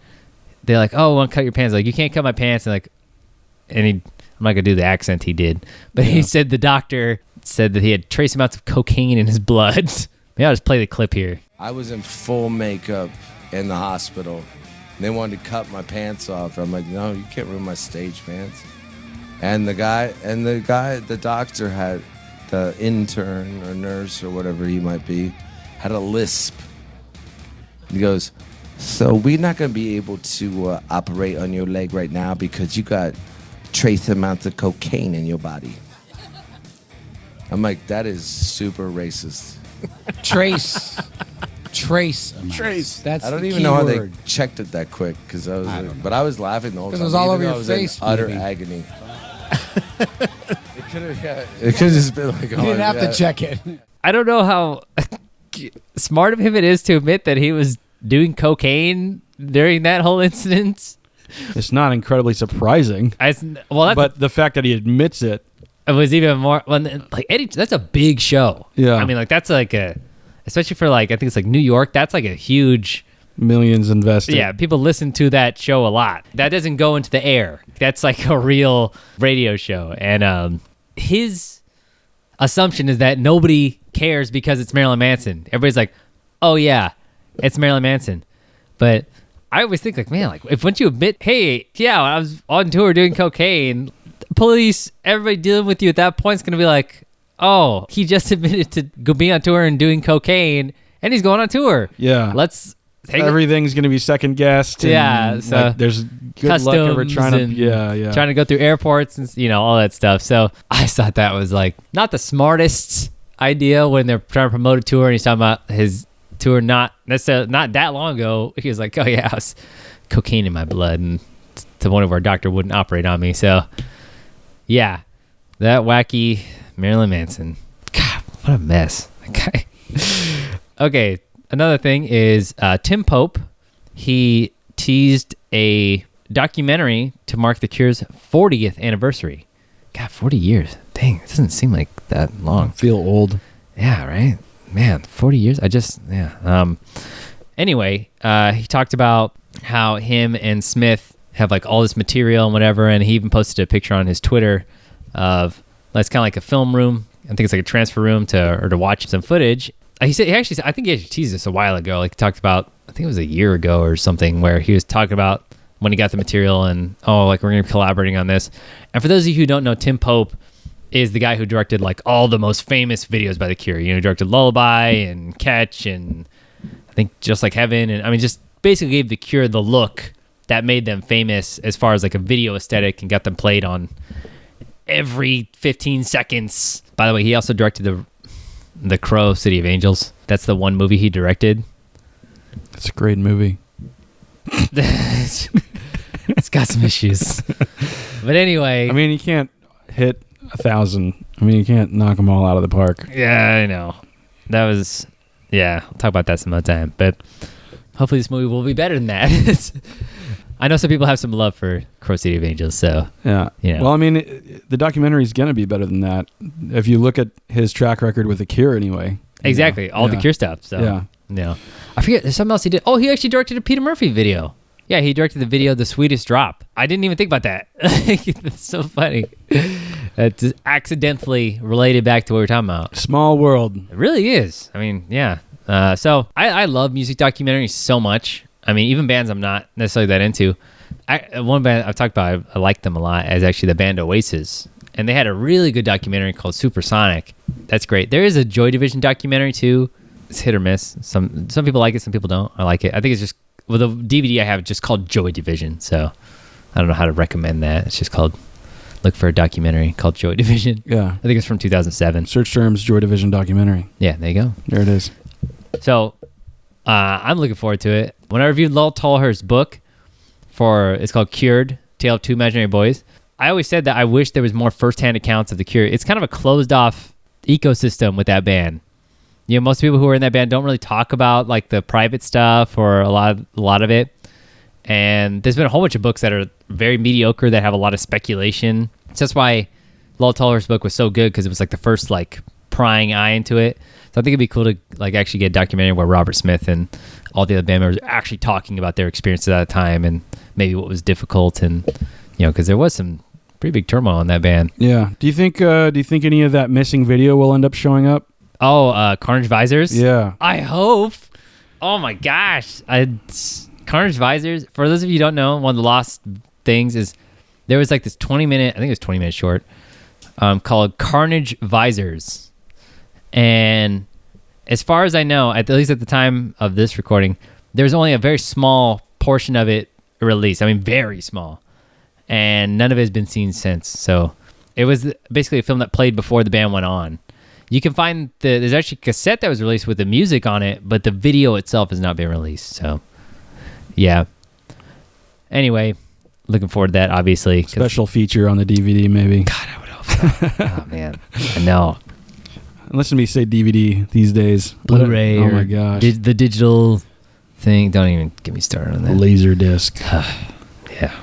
they're like, oh, I want to cut your pants. Like, you can't cut my pants. And I'm not gonna do the accent he did, but he said the doctor said that he had trace amounts of cocaine in his blood. Maybe I'll just play the clip here. I was in full makeup in the hospital. They wanted to cut my pants off. I'm like, no, you can't ruin my stage pants. And the doctor had, the intern or nurse or whatever he might be, had a lisp. He goes, so we're not going to be able to operate on your leg right now because you got trace amounts of cocaine in your body. I'm like, that is super racist. Trace. That's I don't the even key know how word. they checked it that quick because I was laughing the whole time. Because it was all over even your though I was face, in utter maybe. agony. It could have just been like, You didn't have to check it. I don't know how smart of him it is to admit that he was doing cocaine during that whole incident. It's not incredibly surprising. But the fact that he admits it it was even more like Eddie. That's a big show. Yeah. I mean, like that's like especially for like I think it's like New York. That's like a huge. Millions invested. Yeah, people listen to that show a lot. That doesn't go into the air. That's like a real radio show. And his assumption is that nobody cares because it's Marilyn Manson. Everybody's like, oh yeah, it's Marilyn Manson. But I always think like, man, like if once you admit, hey, yeah, I was on tour doing cocaine, police, everybody dealing with you at that point is going to be like, oh, he just admitted to go be on tour and doing cocaine and he's going on tour. Yeah. Everything's going to be second guessed. Yeah, so like, there's good luck ever trying to trying to go through airports and all that stuff. So I thought that was like not the smartest idea when they're trying to promote a tour and he's talking about his tour not that long ago. He was like, oh yeah, I was cocaine in my blood and to the point where a doctor wouldn't operate on me. So yeah, that wacky Marilyn Manson. God, what a mess. Okay. Okay. Another thing is Tim Pope. He teased a documentary to mark The Cure's 40th anniversary. God, 40 years. Dang, it doesn't seem like that long. I feel old. Yeah, right? Man, 40 years? Anyway, he talked about how him and Smith have like all this material and whatever, and he even posted a picture on his Twitter of, it's kind of like a film room. I think it's like a transfer room to watch some footage. I think he actually teased this a while ago. Like he talked about, I think it was a year ago or something, where he was talking about when he got the material and we're gonna be collaborating on this. And for those of you who don't know, Tim Pope is the guy who directed like all the most famous videos by The Cure. He directed Lullaby and Catch and I think Just Like Heaven, and I mean just basically gave The Cure the look that made them famous as far as like a video aesthetic and got them played on every 15 seconds. By the way, he also directed The Crow, City of Angels. That's the one movie he directed. It's a great movie. It's got some issues. But anyway. I mean, you can't hit 1,000. I mean, you can't knock them all out of the park. Yeah, I know. That was... Yeah, I'll talk about that some other time. But hopefully this movie will be better than that. I know some people have some love for Crow, City of Angels, so... Yeah. Well, I mean, the documentary is going to be better than that. If you look at his track record with The Cure anyway. Exactly. All The Cure stuff. So, yeah. I forget. There's something else he did. Oh, he actually directed a Peter Murphy video. Yeah, he directed the video The Sweetest Drop. I didn't even think about that. That's so funny. It's accidentally related back to what we were talking about. Small world. It really is. I mean, yeah. So I love music documentaries so much. I mean, even bands I'm not necessarily that into. One band I've talked about, I like them a lot, is actually the band Oasis. And they had a really good documentary called Supersonic. That's great. There is a Joy Division documentary too. It's hit or miss. Some people like it, some people don't. I like it. I think it's just, the DVD I have is just called Joy Division. So I don't know how to recommend that. It's just called, look for a documentary called Joy Division. Yeah. I think it's from 2007. Search terms Joy Division documentary. Yeah, there you go. There it is. So I'm looking forward to it. When I reviewed Lowell Tolhurst's book it's called Cured, Tale of Two Imaginary Boys, I always said that I wish there was more firsthand accounts of The Cure. It's kind of a closed off ecosystem with that band. Most people who are in that band don't really talk about like the private stuff or a lot of it. And there's been a whole bunch of books that are very mediocre that have a lot of speculation. So that's why Lowell Tolhurst's book was so good, because it was like the first like prying eye into it. So I think it'd be cool to like actually get a documentary where Robert Smith and all the other band members are actually talking about their experiences at the time and maybe what was difficult, and because there was some pretty big turmoil in that band. Yeah. Do you think any of that missing video will end up showing up? Oh, Carnage Visors? Yeah. I hope. Oh my gosh. Carnage Visors, for those of you who don't know, one of the lost things is there was like this 20-minute, I think it was 20 minutes short, called Carnage Visors. And as far as I know, at least at the time of this recording, there was only a very small portion of it released. I mean, very small. And none of it has been seen since. So it was basically a film that played before the band went on. You can find there's actually a cassette that was released with the music on it, but the video itself has not been released. So, yeah. Anyway, looking forward to that, obviously. Special feature on the DVD, maybe. God, I would hope so. Oh, man. I know. Listen to me say DVD these days. Blu-ray. Oh, my gosh. The digital thing. Don't even get me started on that. Laser disc. Yeah.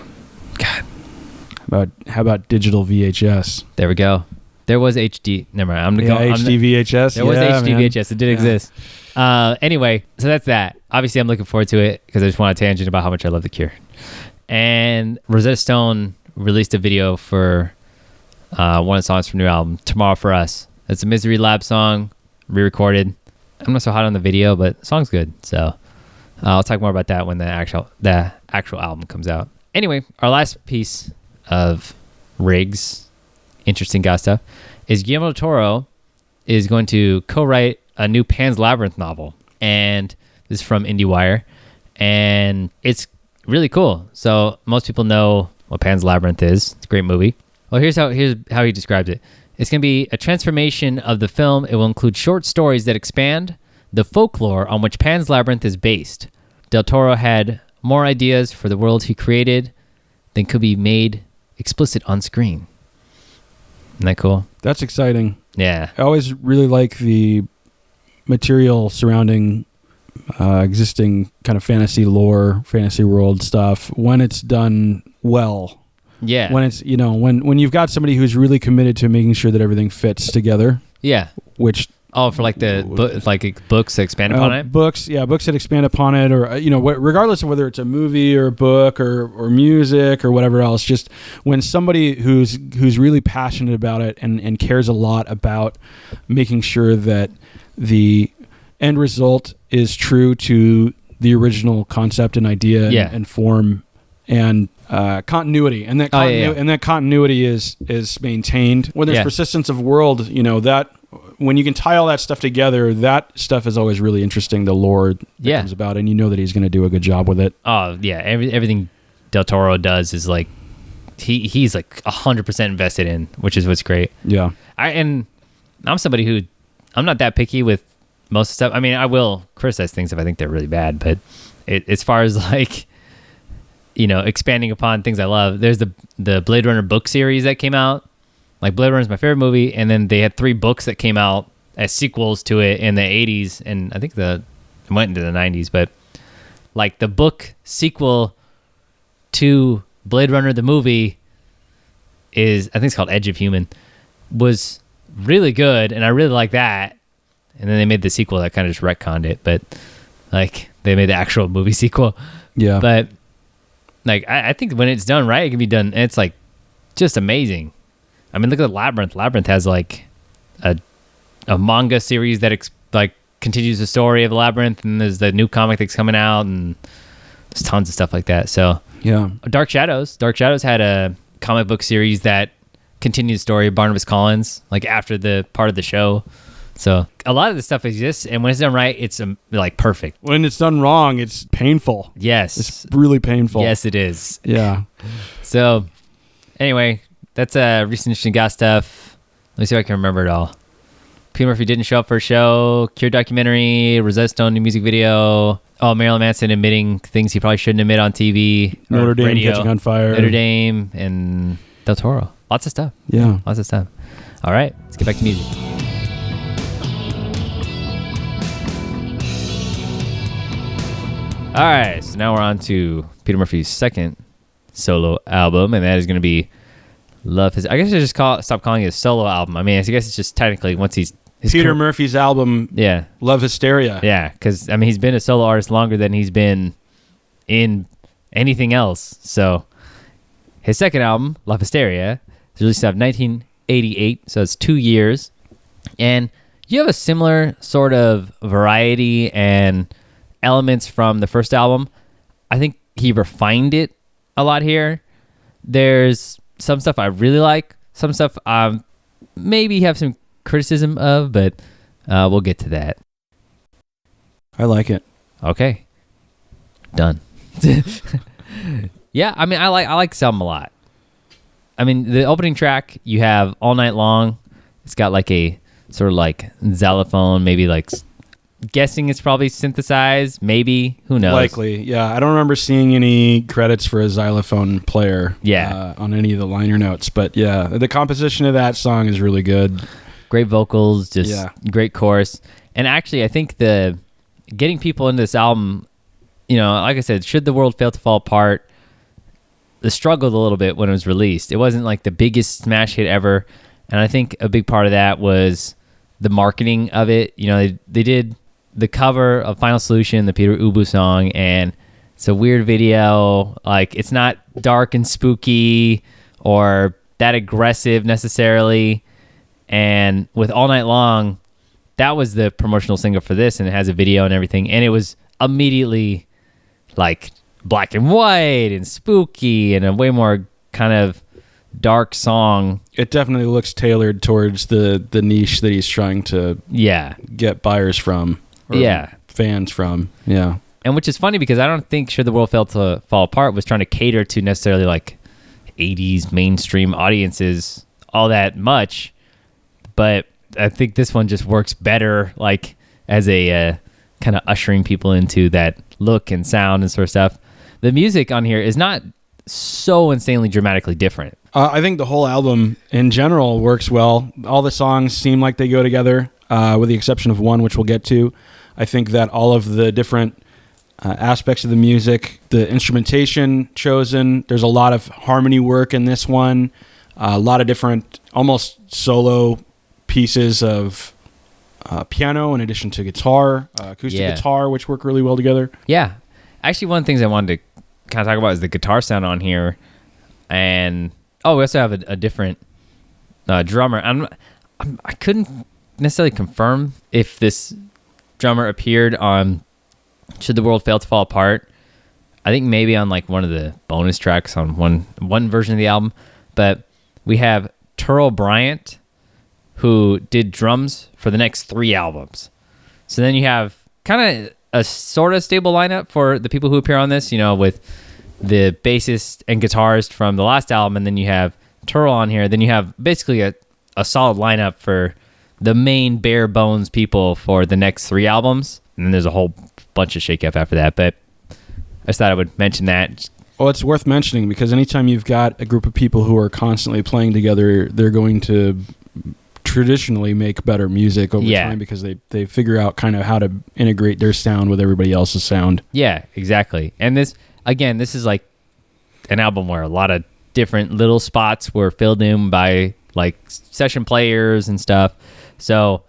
God. How about digital VHS? There we go. There was HD. Never mind. I'm gonna Yeah, go. HD VHS. There was yeah, HD man. VHS. It did exist. Anyway, so that's that. Obviously, I'm looking forward to it because I just want a tangent about how much I love The Cure. And Rosetta Stone released a video for one of the songs from the new album, Tomorrow for Us. It's a Misery Lab song, re-recorded. I'm not so hot on the video, but the song's good. So I'll talk more about that when the actual album comes out. Anyway, our last piece of R.I.G.S, interesting goth stuff, is Guillermo del Toro is going to co-write a new Pan's Labyrinth novel. And this is from IndieWire. And it's really cool. So most people know what Pan's Labyrinth is. It's a great movie. Well, here's how he describes it. It's going to be a transformation of the film. It will include short stories that expand the folklore on which Pan's Labyrinth is based. Del Toro had more ideas for the world he created than could be made explicit on screen. Isn't that cool? That's exciting. Yeah. I always really like the material surrounding existing kind of fantasy lore, fantasy world stuff when it's done well. Yeah. When it's, when you've got somebody who's really committed to making sure that everything fits together. Yeah. Which for like books that expand upon it. Books that expand upon it, or regardless of whether it's a movie or a book or music or whatever else. Just when somebody who's really passionate about it and cares a lot about making sure that the end result is true to the original concept and idea and form and continuity, and that and that continuity is maintained when there's persistence of world. That when you can tie all that stuff together, that stuff is always really interesting. The lore that comes about, and that he's going to do a good job with it. Oh yeah, everything Del Toro does is like he's like 100% invested in, which is what's great. Yeah, I'm somebody who I'm not that picky with most stuff. I mean, I will criticize things if I think they're really bad, but as far as like expanding upon things I love, there's the Blade Runner book series that came out. Like Blade Runner is my favorite movie, and then they had 3 books that came out as sequels to it in the 80s, and I think it went into the 90s, but like the book sequel to Blade Runner the movie is, I think it's called Edge of Human, was really good, and I really like that. And then they made the sequel that kind of just retconned it, but like they made the actual movie sequel. Yeah. But like I think when it's done right, it can be done. It's like just amazing. I mean, look at Labyrinth. Labyrinth has like a manga series that continues the story of Labyrinth, and there's the new comic that's coming out, and there's tons of stuff like that. So yeah, Dark Shadows had a comic book series that continued the story of Barnabas Collins, like after the part of the show. So a lot of this stuff exists, and when it's done right, it's like perfect. When it's done wrong, it's painful. Yes, it's really painful. Yes, it is. Yeah. So anyway, that's recent interesting goth stuff. Let me see if I can remember it all. Peter Murphy didn't show up for a show. Cure documentary. Rosetta Stone new music video. Oh, Marilyn Manson admitting things he probably shouldn't admit on TV. Notre Dame radio. catching on fire. Notre Dame and Del Toro. Lots of stuff. Yeah. Lots of stuff. All right, let's get back to music. All right, so now we're on to Peter Murphy's second solo album, and that is going to be Love His. I guess I just stop calling it a solo album. I mean, I guess it's just technically once his Peter Murphy's album. Yeah, Love Hysteria. Yeah, because I mean he's been a solo artist longer than he's been in anything else. So his second album, Love Hysteria, is released out of 1988, so it's 2 years, and you have a similar sort of variety and elements from the first album. I think he refined it a lot here. There's some stuff I really like, some stuff maybe have some criticism of, but we'll get to that. I like it. Okay, done. Yeah, I mean, I like this album a lot. I mean, the opening track, you have All Night Long. It's got like a sort of like xylophone, maybe like guessing it's probably synthesized, maybe, who knows. Likely, yeah. I don't remember seeing any credits for a xylophone player on any of the liner notes, but yeah, the composition of that song is really good. Great vocals, just great chorus. And actually, I think the getting people into this album, like I said, Should the World Fail to Fall Apart, the struggled a little bit when it was released. It wasn't like the biggest smash hit ever, And I think a big part of that was the marketing of it. You know, they did the cover of Final Solution, the Peter Ubu song, and it's a weird video. Like, it's not dark and spooky or that aggressive necessarily. And with All Night Long, that was the promotional single for this, and it has a video and everything. And it was immediately like black and white and spooky and a way more kind of dark song. It definitely looks tailored towards the niche that he's trying to get buyers from. Or fans from. Yeah. And which is funny because I don't think Should the World Fail to Fall Apart was trying to cater to necessarily like 80s mainstream audiences all that much. But I think this one just works better, like as a kind of ushering people into that look and sound and sort of stuff. The music on here is not so insanely dramatically different. I think the whole album in general works well. All the songs seem like they go together, with the exception of one, which we'll get to. I think that all of the different aspects of the music, the instrumentation chosen, there's a lot of harmony work in this one, a lot of different almost solo pieces of piano in addition to guitar, acoustic guitar, which work really well together. Yeah. Actually, one of the things I wanted to kind of talk about is the guitar sound on here. And, we also have a different drummer. I couldn't necessarily confirm if this drummer appeared on Should the World Fail to Fall Apart. I think maybe on like one of the bonus tracks on one version of the album. But we have Turl Bryant, who did drums for the next 3 albums. So then you have kind of a sort of stable lineup for the people who appear on this, you know, with the bassist and guitarist from the last album, and then you have Turl on here. Then you have basically a solid lineup for the main bare bones people for the next 3 albums. And then there's a whole bunch of shake-up after that. But I just thought I would mention that. Well, it's worth mentioning because anytime you've got a group of people who are constantly playing together, they're going to traditionally make better music over time because they figure out kind of how to integrate their sound with everybody else's sound. Yeah, exactly. And this is like an album where a lot of different little spots were filled in by like session players and stuff. So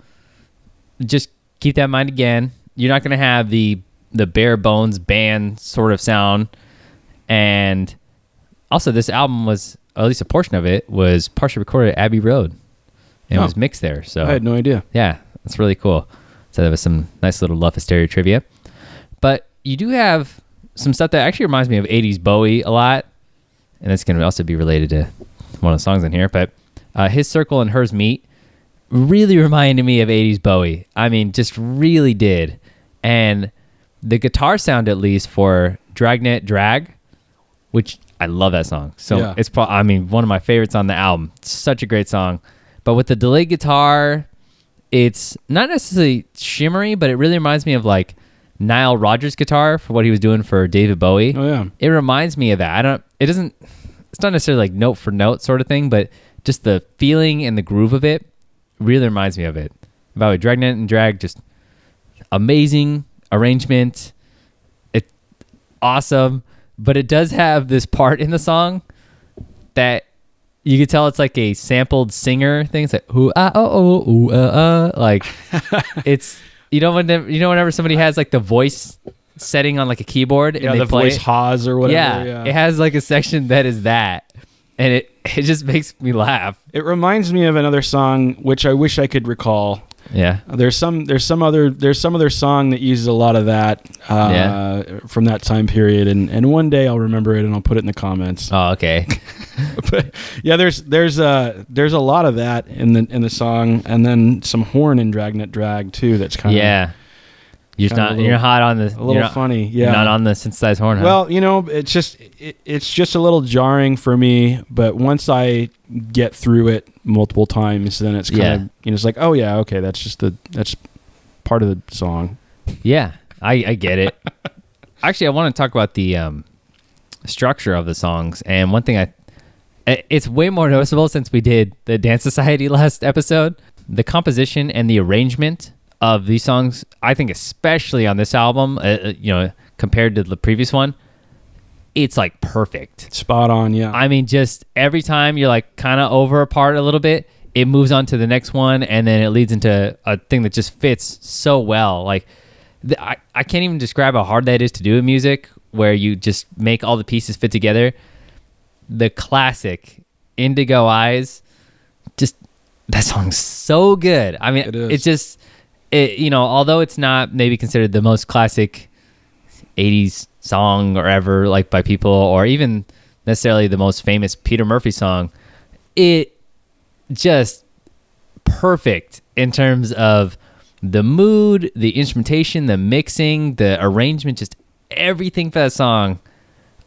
just keep that in mind again. You're not going to have the bare bones band sort of sound. And also this album was, or at least a portion of it, was partially recorded at Abbey Road. And it was mixed there. So I had no idea. Yeah, that's really cool. So there was some nice little Love Hysteria trivia. But you do have some stuff that actually reminds me of 80s Bowie a lot. And that's going to also be related to one of the songs in here. But His Circle and Hers Meet really reminded me of 80s Bowie. I mean, just really did. And the guitar sound, at least, for Dragnet Drag, which I love that song. So it's probably, one of my favorites on the album. It's such a great song. But with the delayed guitar, it's not necessarily shimmery, but it really reminds me of like Nile Rodgers' guitar for what he was doing for David Bowie. Oh yeah. It reminds me of that. It's not necessarily like note for note sort of thing, but just the feeling and the groove of it really reminds me of it. By the way, Dragnet and Drag, just amazing arrangement. It's awesome, but it does have this part in the song that you can tell it's like a sampled singer thing. It's like ooh ah oh oh ooh like it's whenever somebody has like the voice setting on like a keyboard and they the play voice Haas or whatever. Yeah, it has like a section that is that, and it just makes me laugh. It reminds me of another song which I wish I could recall. Yeah, there's some other song that uses a lot of that from that time period, and one day I'll remember it and I'll put it in the comments. Oh, okay. But yeah, there's a lot of that in the song, and then some horn in Dragnet Drag too. That's kind of you're hot on the a little funny. Yeah, you're not on the synthesized horn. Huh? Well, it's just a little jarring for me, but once I get through it multiple times, then it's kind of it's like, oh yeah, okay, that's part of the song. Yeah, I get it. Actually, I want to talk about the structure of the songs, and one thing it's way more noticeable since we did the Dance Society last episode. The composition and the arrangement of these songs, I think especially on this album, compared to the previous one, it's like perfect. Spot on, yeah. I mean, just every time you're like kind of over a part a little bit, it moves on to the next one, and then it leads into a thing that just fits so well. Like, I can't even describe how hard that is to do in music, where you just make all the pieces fit together. The classic Indigo Eyes, just that song's so good. I mean, it's just, although it's not maybe considered the most classic 80s song or ever, like by people, or even necessarily the most famous Peter Murphy song, it just perfect in terms of the mood, the instrumentation, the mixing, the arrangement, just everything for that song,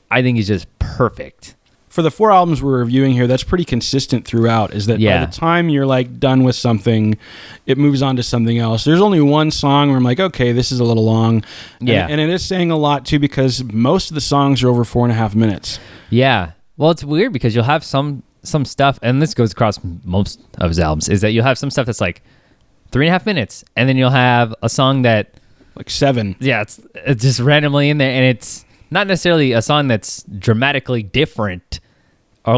I think is just perfect. For the 4 albums we're reviewing here, that's pretty consistent throughout, is that by the time you're like done with something, it moves on to something else. There's only one song where I'm like, okay, this is a little long. Yeah. And it is saying a lot too, because most of the songs are over 4.5 minutes. Yeah. Well, it's weird because you'll have some stuff, and this goes across most of his albums, is that you'll have some stuff that's like 3.5 minutes, and then you'll have a song that like 7. Yeah, it's just randomly in there, and it's not necessarily a song that's dramatically different, or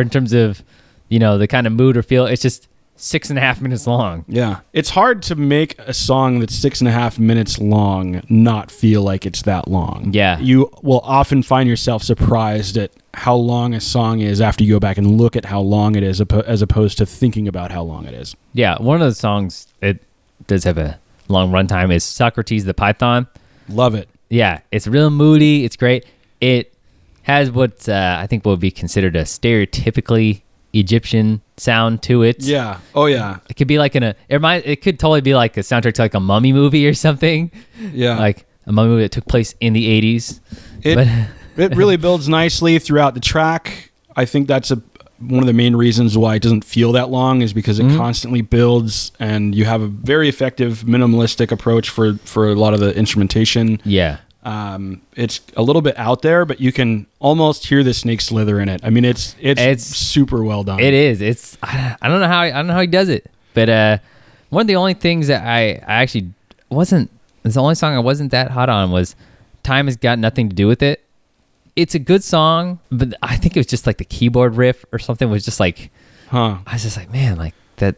in terms of, the kind of mood or feel. It's just 6.5 minutes long. Yeah. It's hard to make a song that's 6.5 minutes long not feel like it's that long. Yeah. You will often find yourself surprised at how long a song is after you go back and look at how long it is, as opposed to thinking about how long it is. Yeah. One of the songs, it does have a long runtime, is Socrates the Python. Love it. Yeah. It's real moody. It's great. It has what I think would be considered a stereotypically Egyptian sound to it. Yeah. Oh yeah. It could be like it could totally be like a soundtrack to like a mummy movie or something. Yeah. Like a mummy movie that took place in the 80s. It really builds nicely throughout the track. I think that's one of the main reasons why it doesn't feel that long, is because it constantly builds, and you have a very effective minimalistic approach for a lot of the instrumentation. Yeah. It's a little bit out there, but you can almost hear the snake slither in it. I mean, it's super well done. It is. I don't know how he does it, but one of the only things that I actually wasn't. It's the only song I wasn't that hot on was "Time Has Got Nothing to Do with It." It's a good song, but I think it was just like the keyboard riff or something was just like, I was just like, man, like that.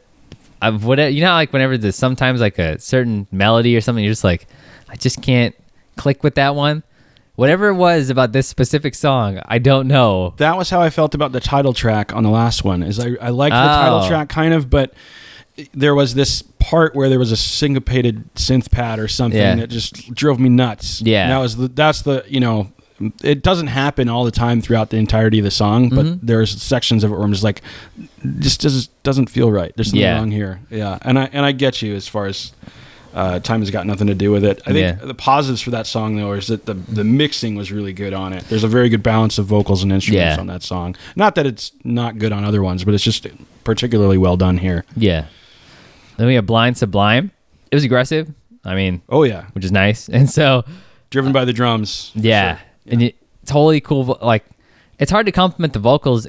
Like whenever there's sometimes like a certain melody or something, you're just like, I just can't click with that one. Whatever it was about this specific song, I don't know. That was how I felt about the title track on the last one. Is I liked the title track kind of, but there was this part where there was a syncopated synth pad or something that just drove me nuts. Yeah, and that's the it doesn't happen all the time throughout the entirety of the song, but there's sections of it where I'm just like, just doesn't feel right. There's something wrong here. Yeah, and I get you as far as time has got nothing to do with it. I think the positives for that song though is that the mixing was really good on it. There's a very good balance of vocals and instruments on that song. Not that it's not good on other ones, but it's just particularly well done here. Yeah. Then we have Blind Sublime. It was aggressive. I mean, oh yeah, which is nice. And so driven by the drums. Yeah. Sure. And it's totally cool. Like, it's hard to compliment the vocals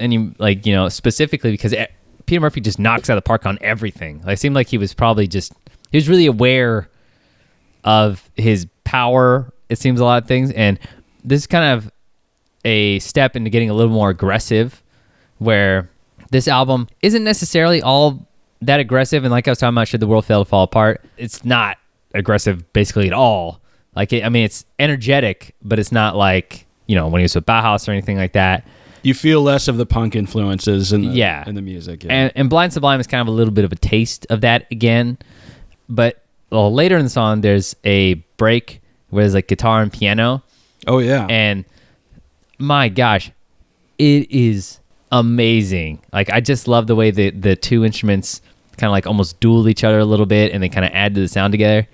specifically because Peter Murphy just knocks out of the park on everything. Like, it seemed like he was really aware of his power. It seems a lot of things. And this is kind of a step into getting a little more aggressive, where this album isn't necessarily all that aggressive. And like I was talking about, Should the World Fail to Fall Apart, it's not aggressive basically at all. Like, it's energetic, but it's not like, when he was with Bauhaus or anything like that. You feel less of the punk influences in the music. Yeah. And Blind Sublime is kind of a little bit of a taste of that again. But later in the song, there's a break where there's like guitar and piano. Oh, yeah. And my gosh, it is amazing. Like, I just love the way the two instruments kind of like almost duel each other a little bit, and they kind of add to the sound together.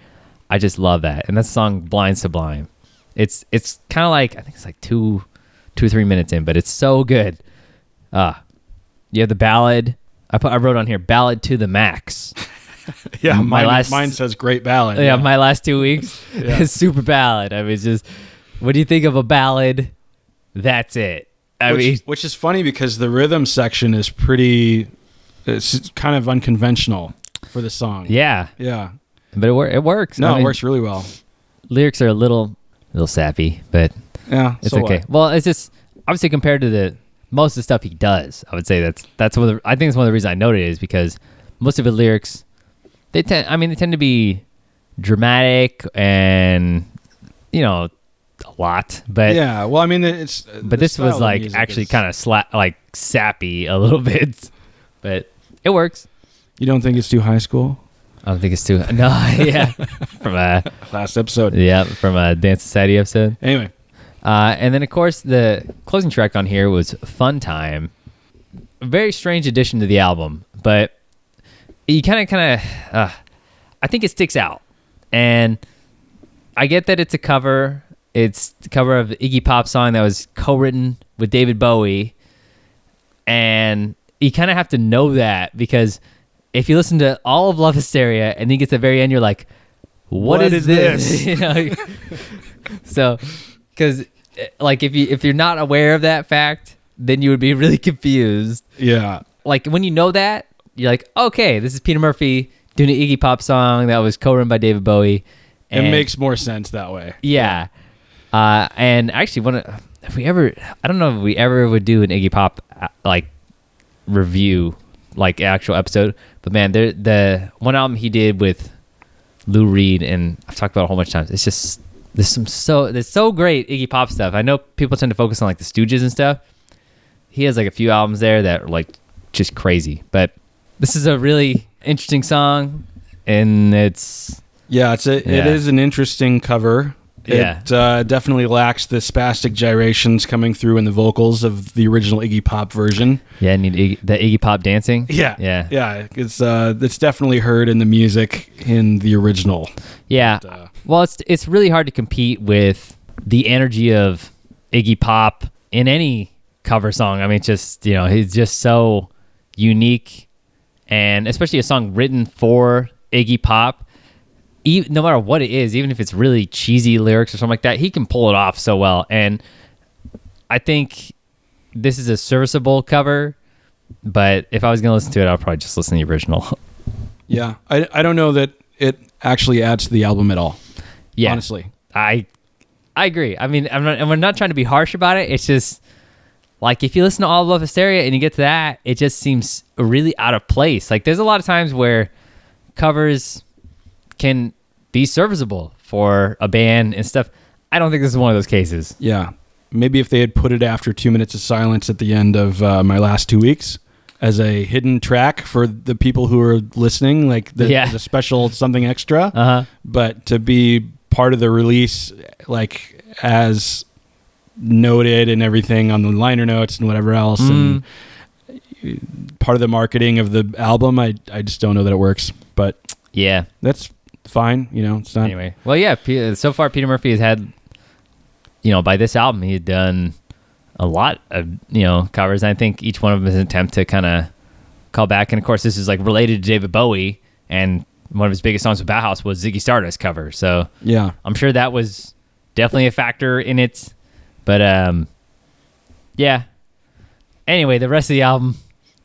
I just love that. And that's the song Blind Sublime. It's kind of like, I think it's like 2 or 3 minutes in, but it's so good. You have the ballad. I wrote on here, Ballad to the Max. Yeah, mine says great ballad. Yeah, my last 2 weeks is super ballad. I mean, it's just, what do you think of a ballad? That's it. Which is funny because the rhythm section is it's kind of unconventional for the song. Yeah. Yeah. But it works. No, it works really well. Lyrics are a little sappy, but yeah, it's okay. Well, it's just obviously compared to the most of the stuff he does. I would say that's one of the, I think it's one of the reasons I noted it is because most of his lyrics, they tend to be dramatic and, you know, a lot, but yeah, well, I mean, but this was like actually kind of like sappy a little bit, but it works. You don't think it's too high school? I don't think it's too no, yeah, from a last episode, yeah, from a Dance Society episode. Anyway, and then of course the closing track on here was "Fun Time," a very strange addition to the album, but you kind of, I think it sticks out, and I get that it's a cover. It's the cover of the Iggy Pop song that was co-written with David Bowie. And you kind of have to know that because if you listen to all of Love Hysteria and then you get to the very end, you're like, what is this? You know? So, because like if you're not aware of that fact, then you would be really confused. Yeah. Like when you know that, you're like, okay, this is Peter Murphy doing an Iggy Pop song that was co-written by David Bowie. And it makes more sense that way. Yeah. And actually, I don't know if we ever would do an Iggy Pop like review, like actual episode. But man, the one album he did with Lou Reed, and I've talked about it a whole bunch of times. It's just there's so great Iggy Pop stuff. I know people tend to focus on like the Stooges and stuff. He has like a few albums there that are like just crazy. But this is a really interesting song, and it is an interesting cover. Yeah. It definitely lacks the spastic gyrations coming through in the vocals of the original Iggy Pop version. Yeah, I need the Iggy Pop dancing. Yeah. It's definitely heard in the music in the original. Yeah. But, well, it's really hard to compete with the energy of Iggy Pop in any cover song. I mean, just, you know, he's just so unique, and especially a song written for Iggy Pop. No matter what it is, even if it's really cheesy lyrics or something like that, he can pull it off so well. And I think this is a serviceable cover, but if I was going to listen to it, I'll probably just listen to the original. Yeah. I don't know that it actually adds to the album at all. Yeah. Honestly. I agree. I mean, I'm not trying to be harsh about it. It's just like if you listen to All of Love Hysteria and you get to that, it just seems really out of place. Like there's a lot of times where covers can be serviceable for a band and stuff. I don't think this is one of those cases. Yeah. Maybe if they had put it after 2 minutes of silence at the end of My Last 2 Weeks as a hidden track for the people who are listening, like as a special something extra. Uh-huh. But to be part of the release, like as noted and everything on the liner notes and whatever else, and part of the marketing of the album, I just don't know that it works. But yeah, that's fine. You know, it's not. Anyway, well, yeah. So far, Peter Murphy has had, you know, by this album, he had done a lot of, you know, covers. I think each one of them is an attempt to kind of call back. And of course, this is like related to David Bowie, and one of his biggest songs with Bauhaus was Ziggy Stardust cover. So yeah, I'm sure that was definitely a factor in it. But yeah. Anyway, the rest of the album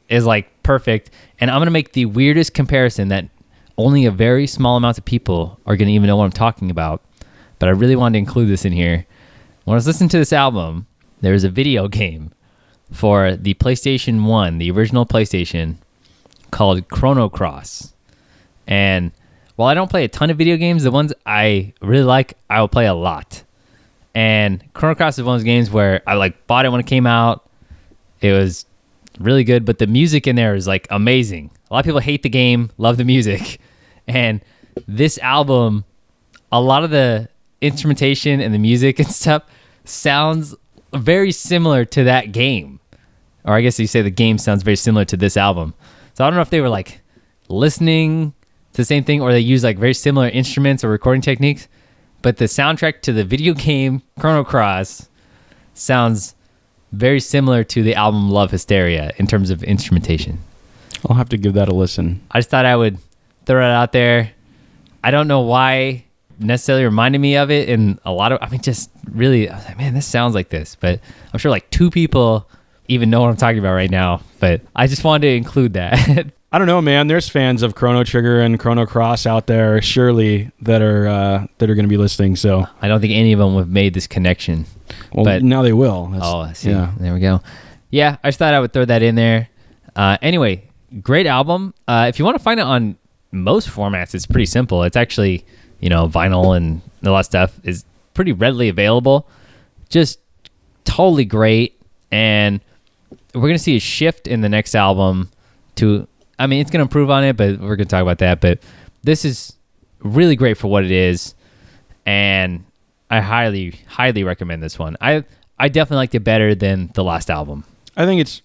is like perfect, and I'm gonna make the weirdest comparison that only a very small amount of people are going to even know what I'm talking about, but I really wanted to include this in here. When I was listening to this album, there was a video game for the PlayStation 1, the original PlayStation, called Chrono Cross. And while I don't play a ton of video games, the ones I really like, I will play a lot. And Chrono Cross is one of those games where I like bought it when it came out. It was really good, but the music in there is like amazing. A lot of people hate the game, love the music. And this album, a lot of the instrumentation and the music and stuff sounds very similar to that game. Or I guess you say the game sounds very similar to this album. So I don't know if they were like listening to the same thing or they use like very similar instruments or recording techniques. But the soundtrack to the video game Chrono Cross sounds very similar to the album Love Hysteria in terms of instrumentation. I'll have to give that a listen. I just thought I would throw it out there. I don't know why necessarily reminded me of it, and a lot of, I mean, just really, I was like, man, this sounds like this. But I'm sure like 2 people even know what I'm talking about right now. But I just wanted to include that. I don't know, man. There's fans of Chrono Trigger and Chrono Cross out there, surely, that are going to be listening. So I don't think any of them have made this connection. Well, but now they will. I see. Yeah. There we go. yeah, I just thought I would throw that in there. Anyway, great album. If you want to find it on most formats, it's pretty simple. It's actually, vinyl and a lot of stuff is pretty readily available. Just totally great. And we're going to see a shift in the next album it's going to improve on it, but we're going to talk about that. But this is really great for what it is. And I highly, highly recommend this one. I definitely liked it better than the last album. I think it's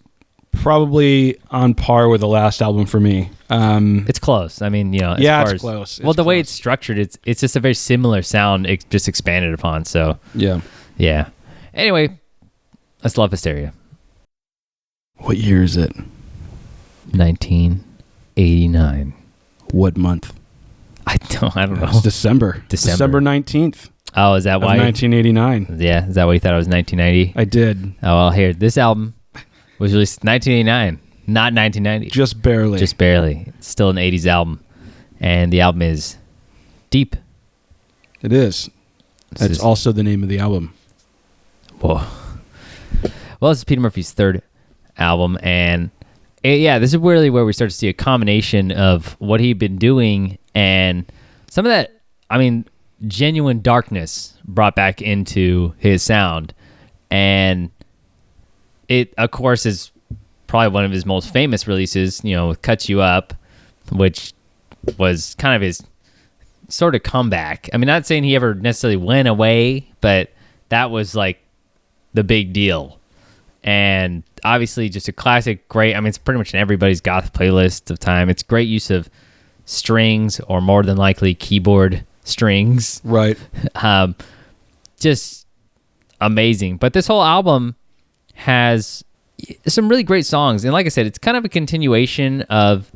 probably on par with the last album for me. It's close. I mean, it's close. The way it's structured, it's just a very similar sound, just expanded upon. So yeah. Anyway, let's love Hysteria. What year is it? 1989. What month? I don't know. It's December 19th. Oh, is that why? 1989. Yeah, is that why you thought it was 1990? I did. Oh, well, here, this album was released 1989, not 1990. Just barely. It's still an 80s album, and the album is deep. It is. That's also the name of the album. Whoa. Well, this is Peter Murphy's third album, and this is really where we start to see a combination of what he'd been doing and some of that, genuine darkness brought back into his sound. And it, of course, is probably one of his most famous releases, with Cut You Up, which was kind of his sort of comeback. Not saying he ever necessarily went away, but that was like the big deal. And obviously just a classic, great, it's pretty much in everybody's goth playlist of time. It's great use of strings, or more than likely keyboard strings. Right. Just amazing. But this whole album has some really great songs. And like I said, it's kind of a continuation of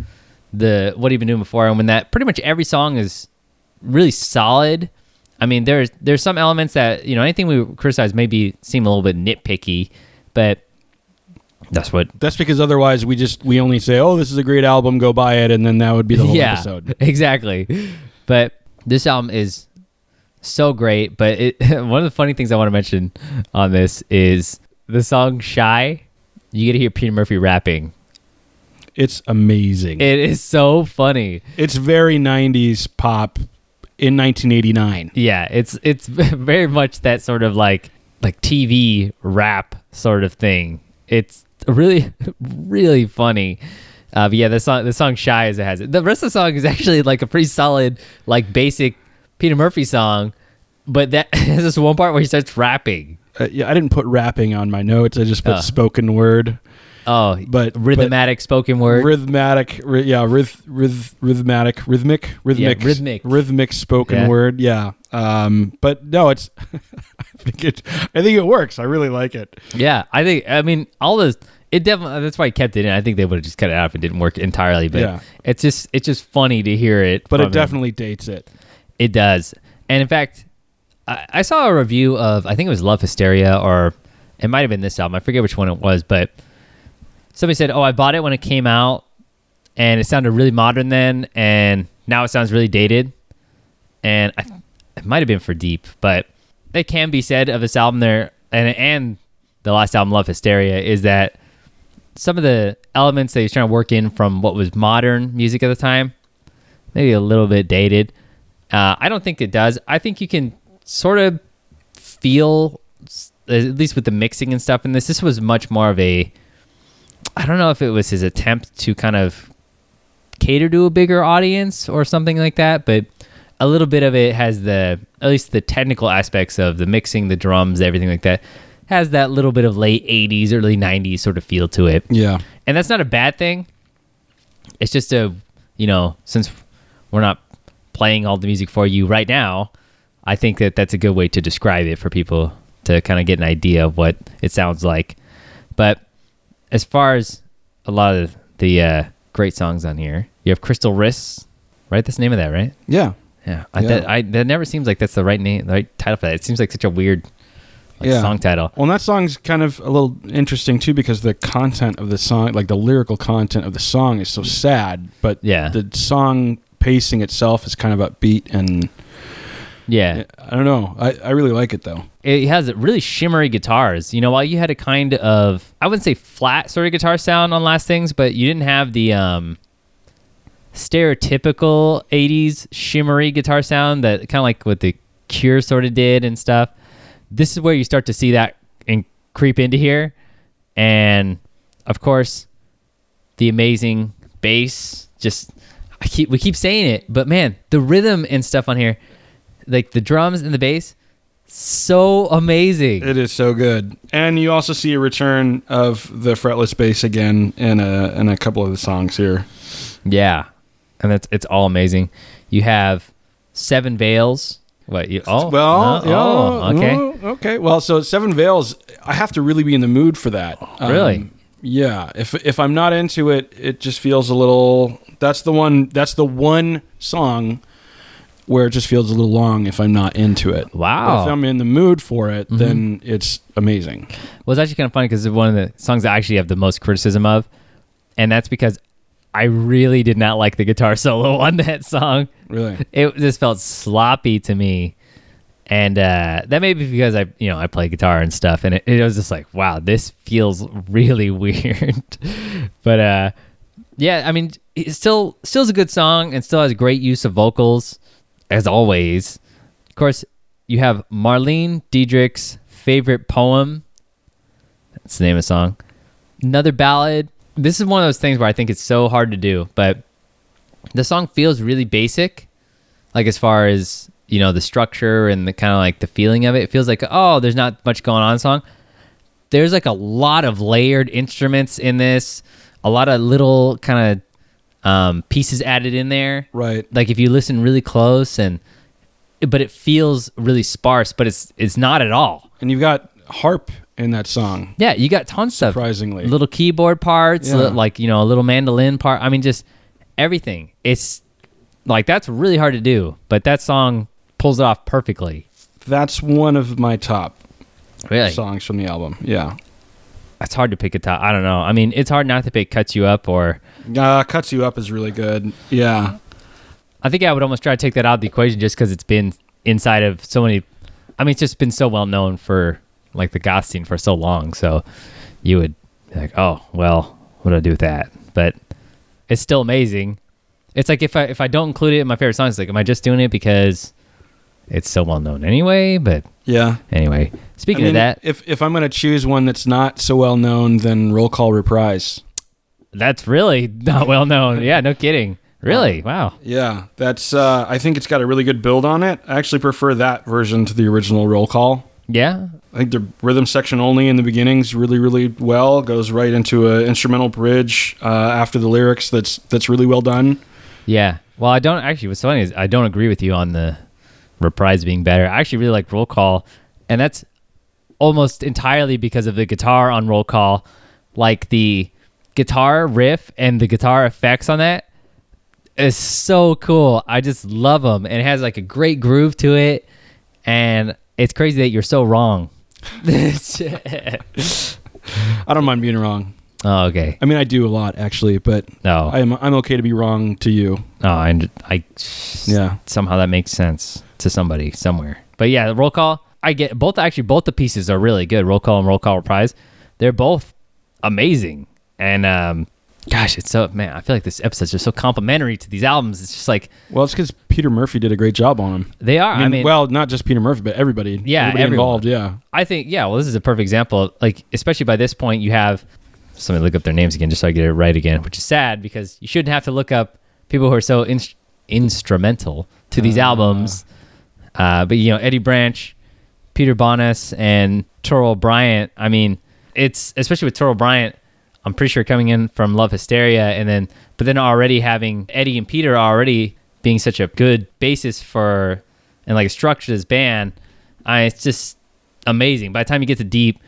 what he'd been doing before. And when that pretty much every song is really solid. There's some elements that, anything we criticize maybe seem a little bit nitpicky, but that's because otherwise we only say, oh, this is a great album, go buy it, and then that would be the whole episode. Exactly. But this album is so great. But one of the funny things I want to mention on this is the song Shy. You get to hear Peter Murphy rapping. It's amazing. It is so funny. It's very 90s pop in 1989. Yeah, it's very much that sort of like TV rap sort of thing. It's really, really funny. But yeah, the song Shy as it has it. The rest of the song is actually like a pretty solid, like basic Peter Murphy song, but that has this one part where he starts rapping. I didn't put rapping on my notes. I just put spoken word. Oh, but rhythmic spoken word. Rhythmic spoken word. Yeah. But no, it's. I think it works. I really like it. Yeah, all this. It definitely. That's why I kept it in. I think they would have just cut it out if it didn't work entirely. But it's just funny to hear it. But it definitely dates it. It does. And in fact, I saw a review of, I think it was Love Hysteria, or it might have been this album. I forget which one it was, but somebody said, I bought it when it came out, and it sounded really modern then, and now it sounds really dated. And it might have been for Deep, but it can be said of this album there, and the last album, Love Hysteria, is that some of the elements that he's trying to work in from what was modern music at the time, maybe a little bit dated. I don't think it does. I think you can sort of feel, at least with the mixing and stuff in this was much more of a, I don't know if it was his attempt to kind of cater to a bigger audience or something like that, but a little bit of it has at least the technical aspects of the mixing, the drums, everything like that, has that little bit of late 80s, early 90s sort of feel to it. Yeah. And that's not a bad thing. It's just since we're not playing all the music for you right now, I think that's a good way to describe it for people to kind of get an idea of what it sounds like. But as far as a lot of the great songs on here, you have Crystal Wrists, right? That's the name of that, right? Yeah. Yeah. That never seems like that's the right name, the right title for that. It seems like such a weird song title. Well, and that song's kind of a little interesting too, because the content of the song, like the lyrical content of the song, is so sad, but the song pacing itself is kind of upbeat, and Yeah. I don't know. I really like it though. It has really shimmery guitars. You know, while you had a kind of, I wouldn't say flat sort of guitar sound on Last Things, but you didn't have the stereotypical 80s shimmery guitar sound that kind of like what the Cure sort of did and stuff. This is where you start to see that and creep into here. And of course, the amazing bass. Just we keep saying it, but man, the rhythm and stuff on here, like the drums and the bass, so amazing. It is so good. And you also see a return of the fretless bass again in a couple of the songs here. Yeah, and it's all amazing. You have Seven Veils. What you? Oh, well, okay. Okay. Well, so Seven Veils, I have to really be in the mood for that. Really? Yeah. If I'm not into it, it just feels a little. That's the one song where it just feels a little long if I'm not into it. Wow. But if I'm in the mood for it, then it's amazing. Well, it's actually kind of funny because it's one of the songs I actually have the most criticism of, and that's because I really did not like the guitar solo on that song. Really? It just felt sloppy to me. And that may be because I play guitar and stuff, and it was just like, wow, this feels really weird. But yeah, I mean, it still is a good song and still has great use of vocals, as always. Of course, you have Marlene Dietrich's favorite poem. That's the name of the song. Another ballad. This is one of those things where I think it's so hard to do, but the song feels really basic, like as far as, the structure and the kind of like the feeling of it. It feels like, oh, there's not much going on in the song. There's like a lot of layered instruments in this, a lot of little kind of pieces added in there. Right. Like if you listen really close but it feels really sparse, but it's not at all. And you've got harp in that song. Yeah, you got tons of surprisingly little keyboard parts, Yeah. like a little mandolin part. I mean, just everything. It's like that's really hard to do, but that song pulls it off perfectly. That's one of my top Really, songs from the album. Yeah. it's hard to pick a top. I don't know. I mean, it's hard not to pick "Cuts You Up" or. Cuts You Up is really good. Yeah. I think I would almost try to take that out of the equation just because it's been inside of so many. I mean, it's just been so well known for like the goth scene for so long. So you would be like, oh, well, what do I do with that? But it's still amazing. It's like if I don't include it in my favorite songs, like, am I just doing it because it's so well known anyway? But Yeah. anyway, speaking of that, if I'm going to choose one that's not so well known, then Roll Call Reprise. that's really not well known. Yeah, no kidding. Really? Wow. Yeah, that's. I think it's got a really good build on it. I actually prefer that version to the original Roll Call. Yeah. I think the rhythm section only in the beginning's really, really well. Goes right into an instrumental bridge after the lyrics. That's really well done. Yeah. Well, I don't actually. What's funny is I don't agree with you on the Reprise being better. I actually really like Roll Call, and that's almost entirely because of the guitar on Roll Call. Like the guitar riff and the guitar effects on that is so cool. I just love them, and it has like a great groove to it, and it's crazy that you're so wrong. I don't mind being wrong. Oh, okay. I mean, I do a lot actually, but No. I'm okay to be wrong to you. Oh, I Yeah. somehow that makes sense to somebody somewhere. But yeah, Roll Call, I get both. Actually, both the pieces are really good. Roll Call and Roll Call Reprise, they're both amazing. And gosh, it's so, man, I feel like this episode's just so complimentary to these albums. It's just like, Well, it's because Peter Murphy did a great job on them. they are. I mean, well, not just Peter Murphy, but everybody. Yeah, everybody everyone. involved. Yeah. I think, yeah, well, this is a perfect example. Like, especially by this point, you have somebody look up their names again just so I get it right again, which is sad because you shouldn't have to look up people who are so instrumental to these albums. But, Eddie Branch, Peter Bonas, and Terrell Bryant. I mean, it's, especially with Terrell Bryant, I'm pretty sure coming in from Love Hysteria, but then already having Eddie and Peter already being such a good basis for, and like structured this band, it's just amazing. By the time you get to Deep,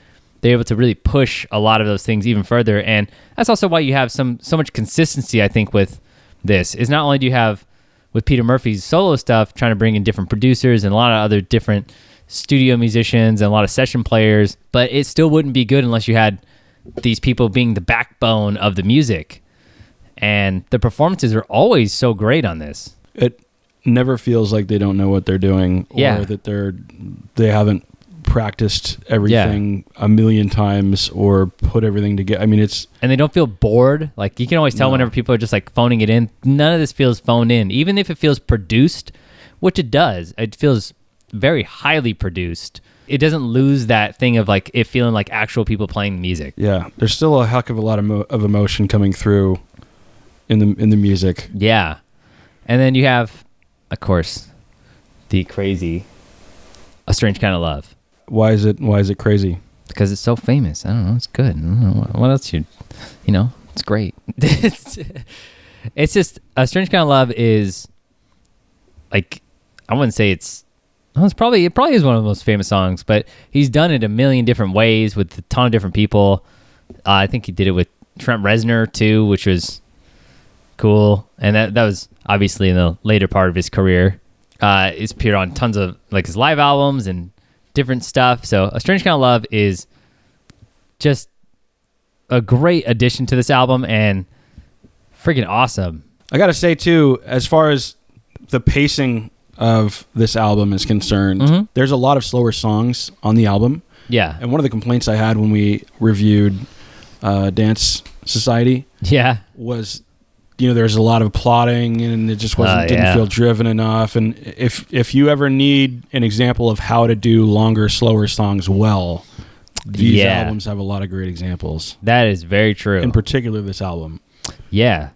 they're able to really push a lot of those things even further, and that's also why you have so much consistency. I think with this is not only do you have with Peter Murphy's solo stuff trying to bring in different producers and a lot of other different studio musicians and a lot of session players, but it still wouldn't be good unless you had these people being the backbone of the music, and the performances are always so great on this. never feels like they don't know what they're doing, or that they haven't practiced everything a million times or put everything together. I mean, and they don't feel bored. Like, you can always tell whenever people are just like phoning it in. None of this feels phoned in, even if it feels produced, which it does. It feels very highly produced. It doesn't lose that thing of like it feeling like actual people playing music. Yeah, there's still a heck of a lot of emotion coming through in the music. Yeah, and then you have, of course, the crazy A Strange Kind of Love. Why is it crazy? Because it's so famous. I don't know. It's good. I don't know what else it's great. It's just A Strange Kind of Love is like, I wouldn't say it probably is one of the most famous songs, but he's done it a million different ways with a ton of different people. I think he did it with Trent Reznor too, which was cool. And that was obviously in the later part of his career. He's appeared on tons of like his live albums and different stuff. So A Strange Kind of Love is just a great addition to this album and freaking awesome. I got to say too, as far as the pacing of this album is concerned, there's a lot of slower songs on the album. Yeah. And one of the complaints I had when we reviewed Dance Society was, there's a lot of plotting and it just didn't feel driven enough. And if you ever need an example of how to do longer, slower songs well, these albums have a lot of great examples. That is very true. In particular, this album. Yeah.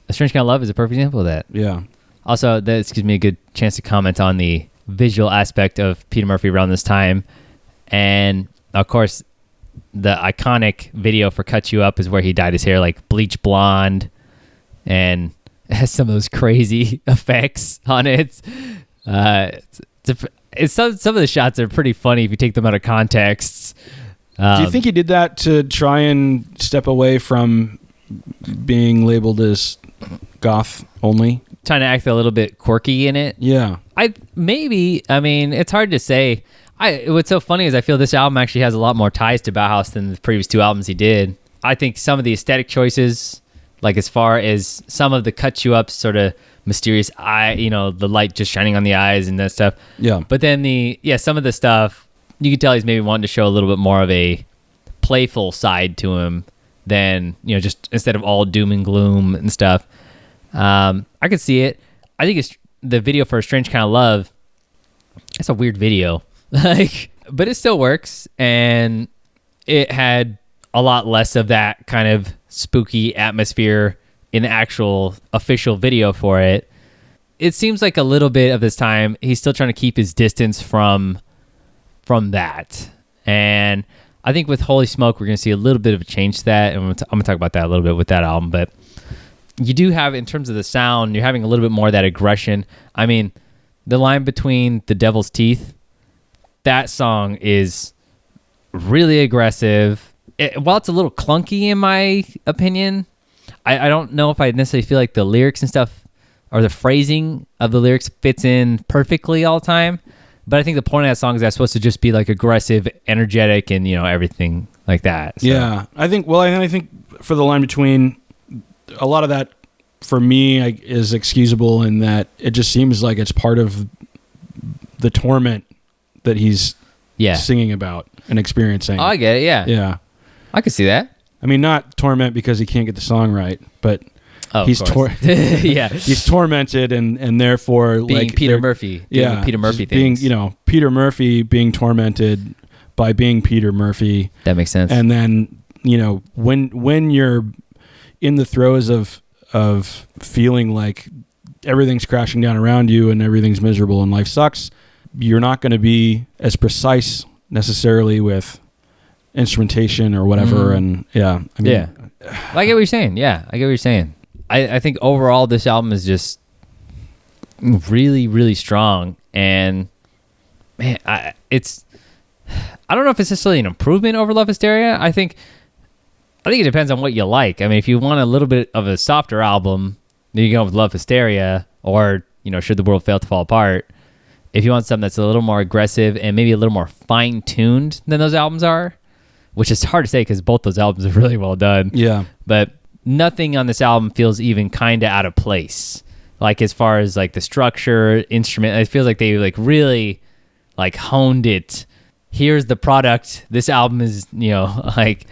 A Strange Kind of Love is a perfect example of that. Yeah. Also, this gives me a good chance to comment on the visual aspect of Peter Murphy around this time. And, of course, the iconic video for Cut You Up is where he dyed his hair like bleach blonde and has some of those crazy effects on it. Some of the shots are pretty funny if you take them out of context. Do you think he did that to try and step away from being labeled as goth only? Trying to act a little bit quirky in it. Yeah. I mean, it's hard to say. What's so funny is I feel this album actually has a lot more ties to Bauhaus than the previous two albums he did. I think some of the aesthetic choices, like as far as some of the Cut You Up sort of mysterious eye, the light just shining on the eyes and that stuff. Yeah. But then some of the stuff, you can tell he's maybe wanting to show a little bit more of a playful side to him than, just instead of all doom and gloom and stuff. I could see it. I think it's the video for A Strange Kind of Love. It's a weird video, but it still works, and it had a lot less of that kind of spooky atmosphere in the actual official video for it. It seems like a little bit of this time he's still trying to keep his distance from that, and I think with Holy Smoke we're going to see a little bit of a change to that, and I'm going to talk about that a little bit with that album. But you do have, in terms of the sound, you're having a little bit more of that aggression. I mean, the line between The Devil's Teeth, that song is really aggressive. While it's a little clunky in my opinion, I don't know if I necessarily feel like the lyrics and stuff or the phrasing of the lyrics fits in perfectly all the time. But I think the point of that song is that's supposed to just be like aggressive, energetic, and everything like that. So. Yeah, I think for the line between, a lot of that for me is excusable in that it just seems like it's part of the torment that he's singing about and experiencing. Oh, I get it. Yeah. Yeah. I could see that. I mean, not torment because he can't get the song right, but he's he's tormented and therefore being Peter Murphy. Yeah. Peter Murphy things. Being, Peter Murphy being tormented by being Peter Murphy. That makes sense. And then, when you're in the throes of feeling like everything's crashing down around you and everything's miserable and life sucks, you're not going to be as precise necessarily with instrumentation or whatever. And I get what you're saying. Yeah, I get what you're saying. I think overall this album is just really, really strong. And man, I don't know if it's necessarily an improvement over Love Hysteria. I think it depends on what you like. I mean, if you want a little bit of a softer album, then you go with Love Hysteria or, Should the World Fail to Fall Apart. If you want something that's a little more aggressive and maybe a little more fine-tuned than those albums are, which is hard to say because both those albums are really well done. Yeah. But nothing on this album feels even kind of out of place. like as far as like the structure, instrument. It feels like they like really like honed it. Here's the product. This album is, like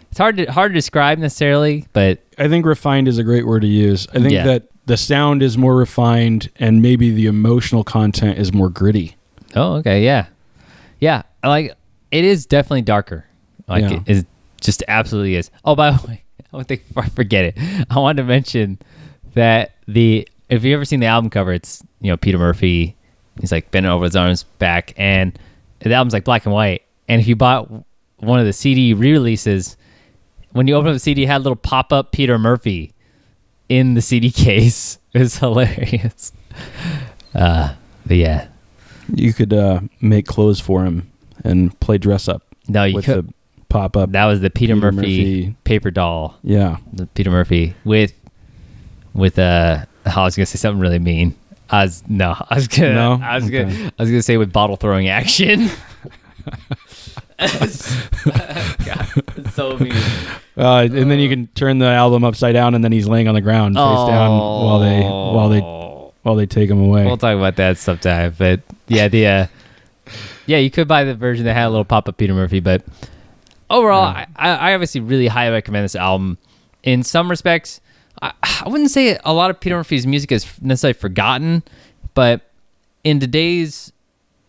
it's hard to describe necessarily, but I think refined is a great word to use. I think Yeah. that the sound is more refined and maybe the emotional content is more gritty. oh, okay, yeah, like it is definitely darker. Like Yeah. it is just absolutely is. Oh, by the way, before I forget it, I wanted to mention that if you've ever seen the album cover, it's Peter Murphy. He's like bending over his arms back, and the album's like black and white. And if you bought one of the CD re-releases, when you open up the CD, it had a little pop-up Peter Murphy in the CD case. It was hilarious. But yeah, You could make clothes for him and play dress up no, you with could. the pop up. That was the Peter Peter Murphy Murphy. paper doll. Yeah. The Peter Murphy with I was gonna say something really mean. I was gonna say with bottle throwing action. God, it's so mean. And then you can turn the album upside down, and then he's laying on the ground face down while they take him away. We'll talk about that sometime. But yeah, you could buy the version that had a little pop-up Peter Murphy. But overall, Yeah. I obviously really highly recommend this album. In some respects, I wouldn't say a lot of Peter Murphy's music is necessarily forgotten, but in today's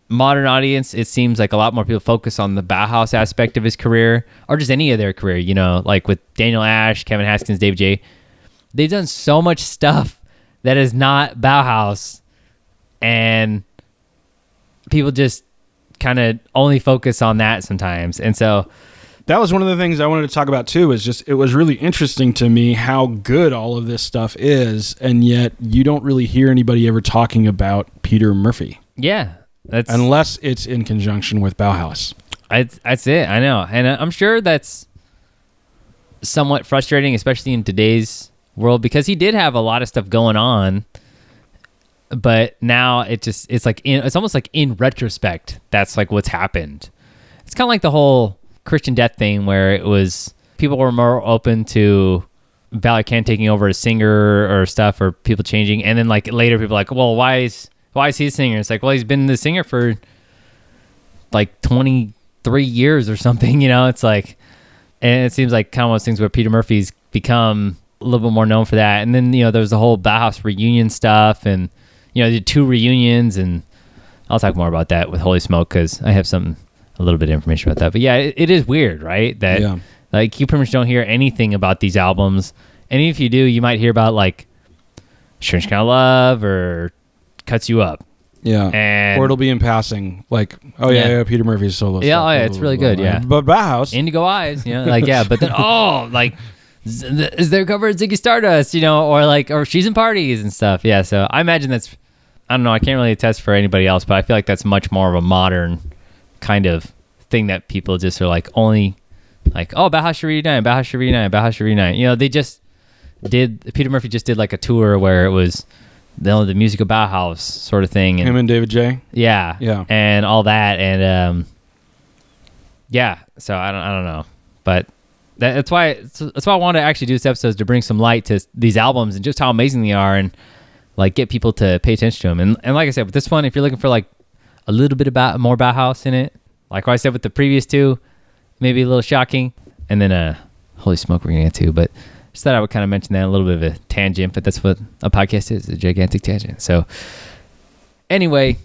modern audience, it seems like a lot more people focus on the Bauhaus aspect of his career, or just any of their career, like with Daniel Ash, Kevin Haskins, David J. They've done so much stuff that is not Bauhaus, and people just kind of only focus on that sometimes. And so That was one of the things I wanted to talk about too, is just, it was really interesting to me how good all of this stuff is, and yet you don't really hear anybody ever talking about Peter Murphy. yeah, that's Unless it's in conjunction with Bauhaus. that's it. I know, and I'm sure that's somewhat frustrating, especially in today's world, because he did have a lot of stuff going on, but now it's like it's almost like in retrospect, that's like what's happened. It's kind of like the whole Christian Death thing, where it was people were more open to Valerie Kent taking over as singer or stuff, or people changing, and then like later people are like, well, why is he a singer? It's like, well, he's been the singer for like 23 years or something, It's like, and it seems like kind of one of those things where Peter Murphy's become a little bit more known for that. And then there was the whole Bauhaus reunion stuff, and they did 2 reunions, and I'll talk more about that with Holy Smoke because I have a little bit of information about that. But yeah, it is weird, right? That like you pretty much don't hear anything about these albums, and if you do, you might hear about like Strange Kind of Love or Cuts You Up. Yeah. And Or it'll be in passing, like, oh yeah, Peter Murphy's solo Yeah, stuff. oh yeah, it's really good, yeah. But Bauhaus, Indigo Eyes, like, yeah, but then, like, is there a cover of Ziggy Stardust, or She's in Parties and stuff. Yeah, so I imagine that's, I don't know, I can't really attest for anybody else, but I feel like that's much more of a modern kind of thing that people just are like, only, like, oh, Bauhaus should reunite, Bauhaus should reunite, Bauhaus should reunite. They just Peter Murphy just did like a tour where it was the music of Bauhaus sort of thing. And him and David J. Yeah. And all that. And, yeah, so I don't know, but that's why I wanted to actually do this episode, is to bring some light to these albums and just how amazing they are, and like get people to pay attention to them. And like I said, with this one, if you're looking for like a little bit about more Bauhaus in it, like what I said with the previous 2, maybe a little shocking, and then Holy Smoke we're gonna get to, but just thought I would kind of mention that, a little bit of a tangent, but that's what a podcast is, a gigantic tangent. So anyway,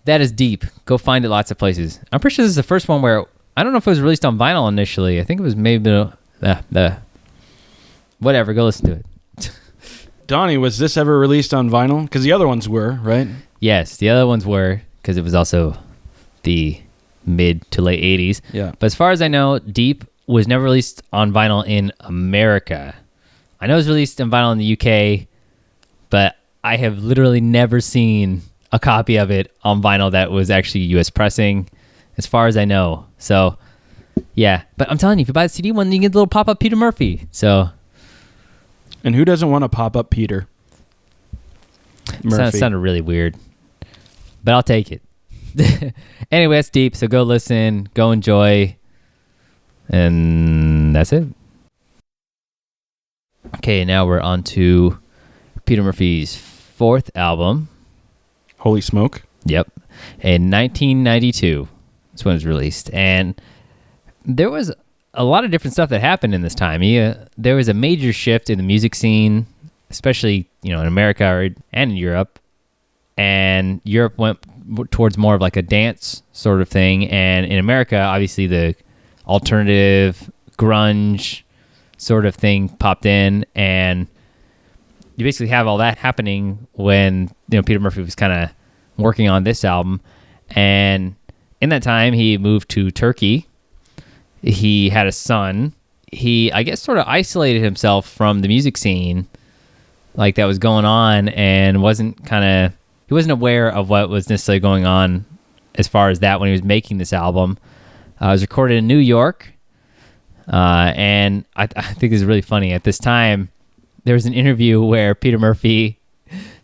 that is deep. Go find it lots of places. I'm pretty sure this is the first one where, I don't know if it was released on vinyl initially. I think it was maybe the whatever. Go listen to it. Donnie, was this ever released on vinyl? Because the other ones were, right? Yes, the other ones were, because it was also the mid to late 80s. Yeah. But as far as I know, Deep was never released on vinyl in America. I know it was released on vinyl in the UK, but I have literally never seen a copy of it on vinyl that was actually US pressing, as far as I know. So, yeah. But I'm telling you, if you buy the CD one, you get the little pop-up Peter Murphy. So, And who doesn't want to pop up Peter Murphy? That sounded really weird, but I'll take it. Anyway, that's Deep, so go listen, go enjoy, and that's it. Okay, now we're on to Peter Murphy's fourth album. Holy smoke. Yep. In 1992. That's when it was released. And there was a lot of different stuff that happened in this time. There was a major shift in the music scene, especially, in America and in Europe. And Europe went towards more of like a dance sort of thing. And in America, obviously the alternative grunge sort of thing popped in. And you basically have all that happening when, Peter Murphy was kind of working on this album. And in that time, he moved to Turkey. He had a son. He, I guess, sort of isolated himself from the music scene like that was going on, and he wasn't aware of what was necessarily going on as far as that when he was making this album. It was recorded in New York, and I think this is really funny. At this time, there was an interview where Peter Murphy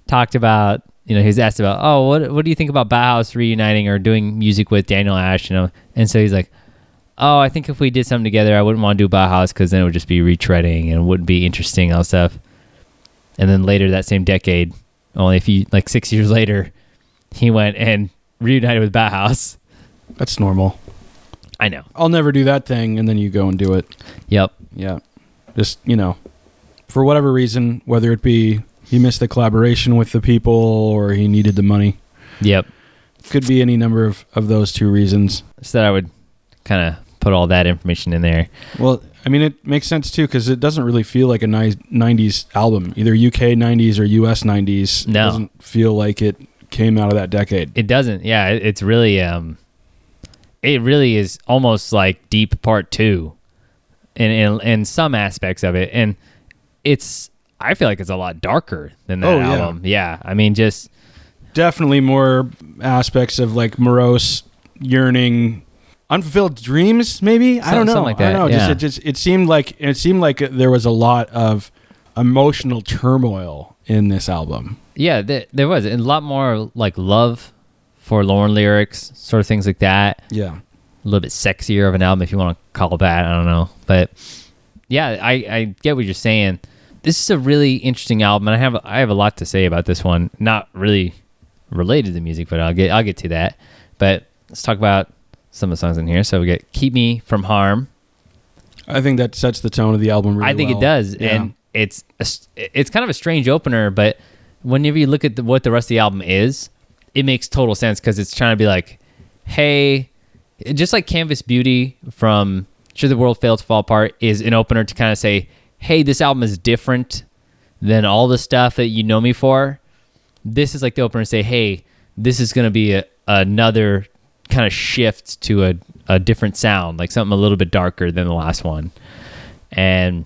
talked about, he was asked about, what do you think about Bauhaus reuniting or doing music with Daniel Ash, And so he's like, I think if we did something together, I wouldn't want to do Bauhaus because then it would just be retreading and it wouldn't be interesting and all stuff. And then later that same decade, only 6 years later, he went and reunited with Bauhaus. That's normal. I know. I'll never do that thing, and then you go and do it. Yep. Yeah. Just, for whatever reason, whether it be he missed the collaboration with the people or he needed the money. Yep. Could be any number of those two reasons. So that I would kind of put all that information in there. Well, I mean, it makes sense too because it doesn't really feel like a 90s album, either UK 90s or US 90s. No. It doesn't feel like it came out of that decade. It doesn't. Yeah, it's really it really is almost like Deep Part 2 in some aspects of it, and I feel like it's a lot darker than that album. Yeah, I mean, just definitely more aspects of like morose yearning, unfulfilled dreams, maybe. I don't know. Something like that. I don't know. Yeah. It seemed like there was a lot of emotional turmoil in this album. Yeah, there was a lot more like love, forlorn lyrics, sort of things like that. Yeah, a little bit sexier of an album if you want to call it that. I don't know, but yeah, I get what you're saying. This is a really interesting album, and I have a lot to say about this one. Not really related to music, but I'll get to that. But let's talk about some of the songs in here. So we get "Keep Me From Harm." I think that sets the tone of the album really well. I think it does, and it's kind of a strange opener, but whenever you look at what the rest of the album is, it makes total sense because it's trying to be like, hey, just like Canvas Beauty from Should the World Fail to Fall Apart is an opener to kind of say, hey, this album is different than all the stuff that you know me for. This is like the opener to say, hey, this is going to be another kind of shift to a different sound, like something a little bit darker than the last one. And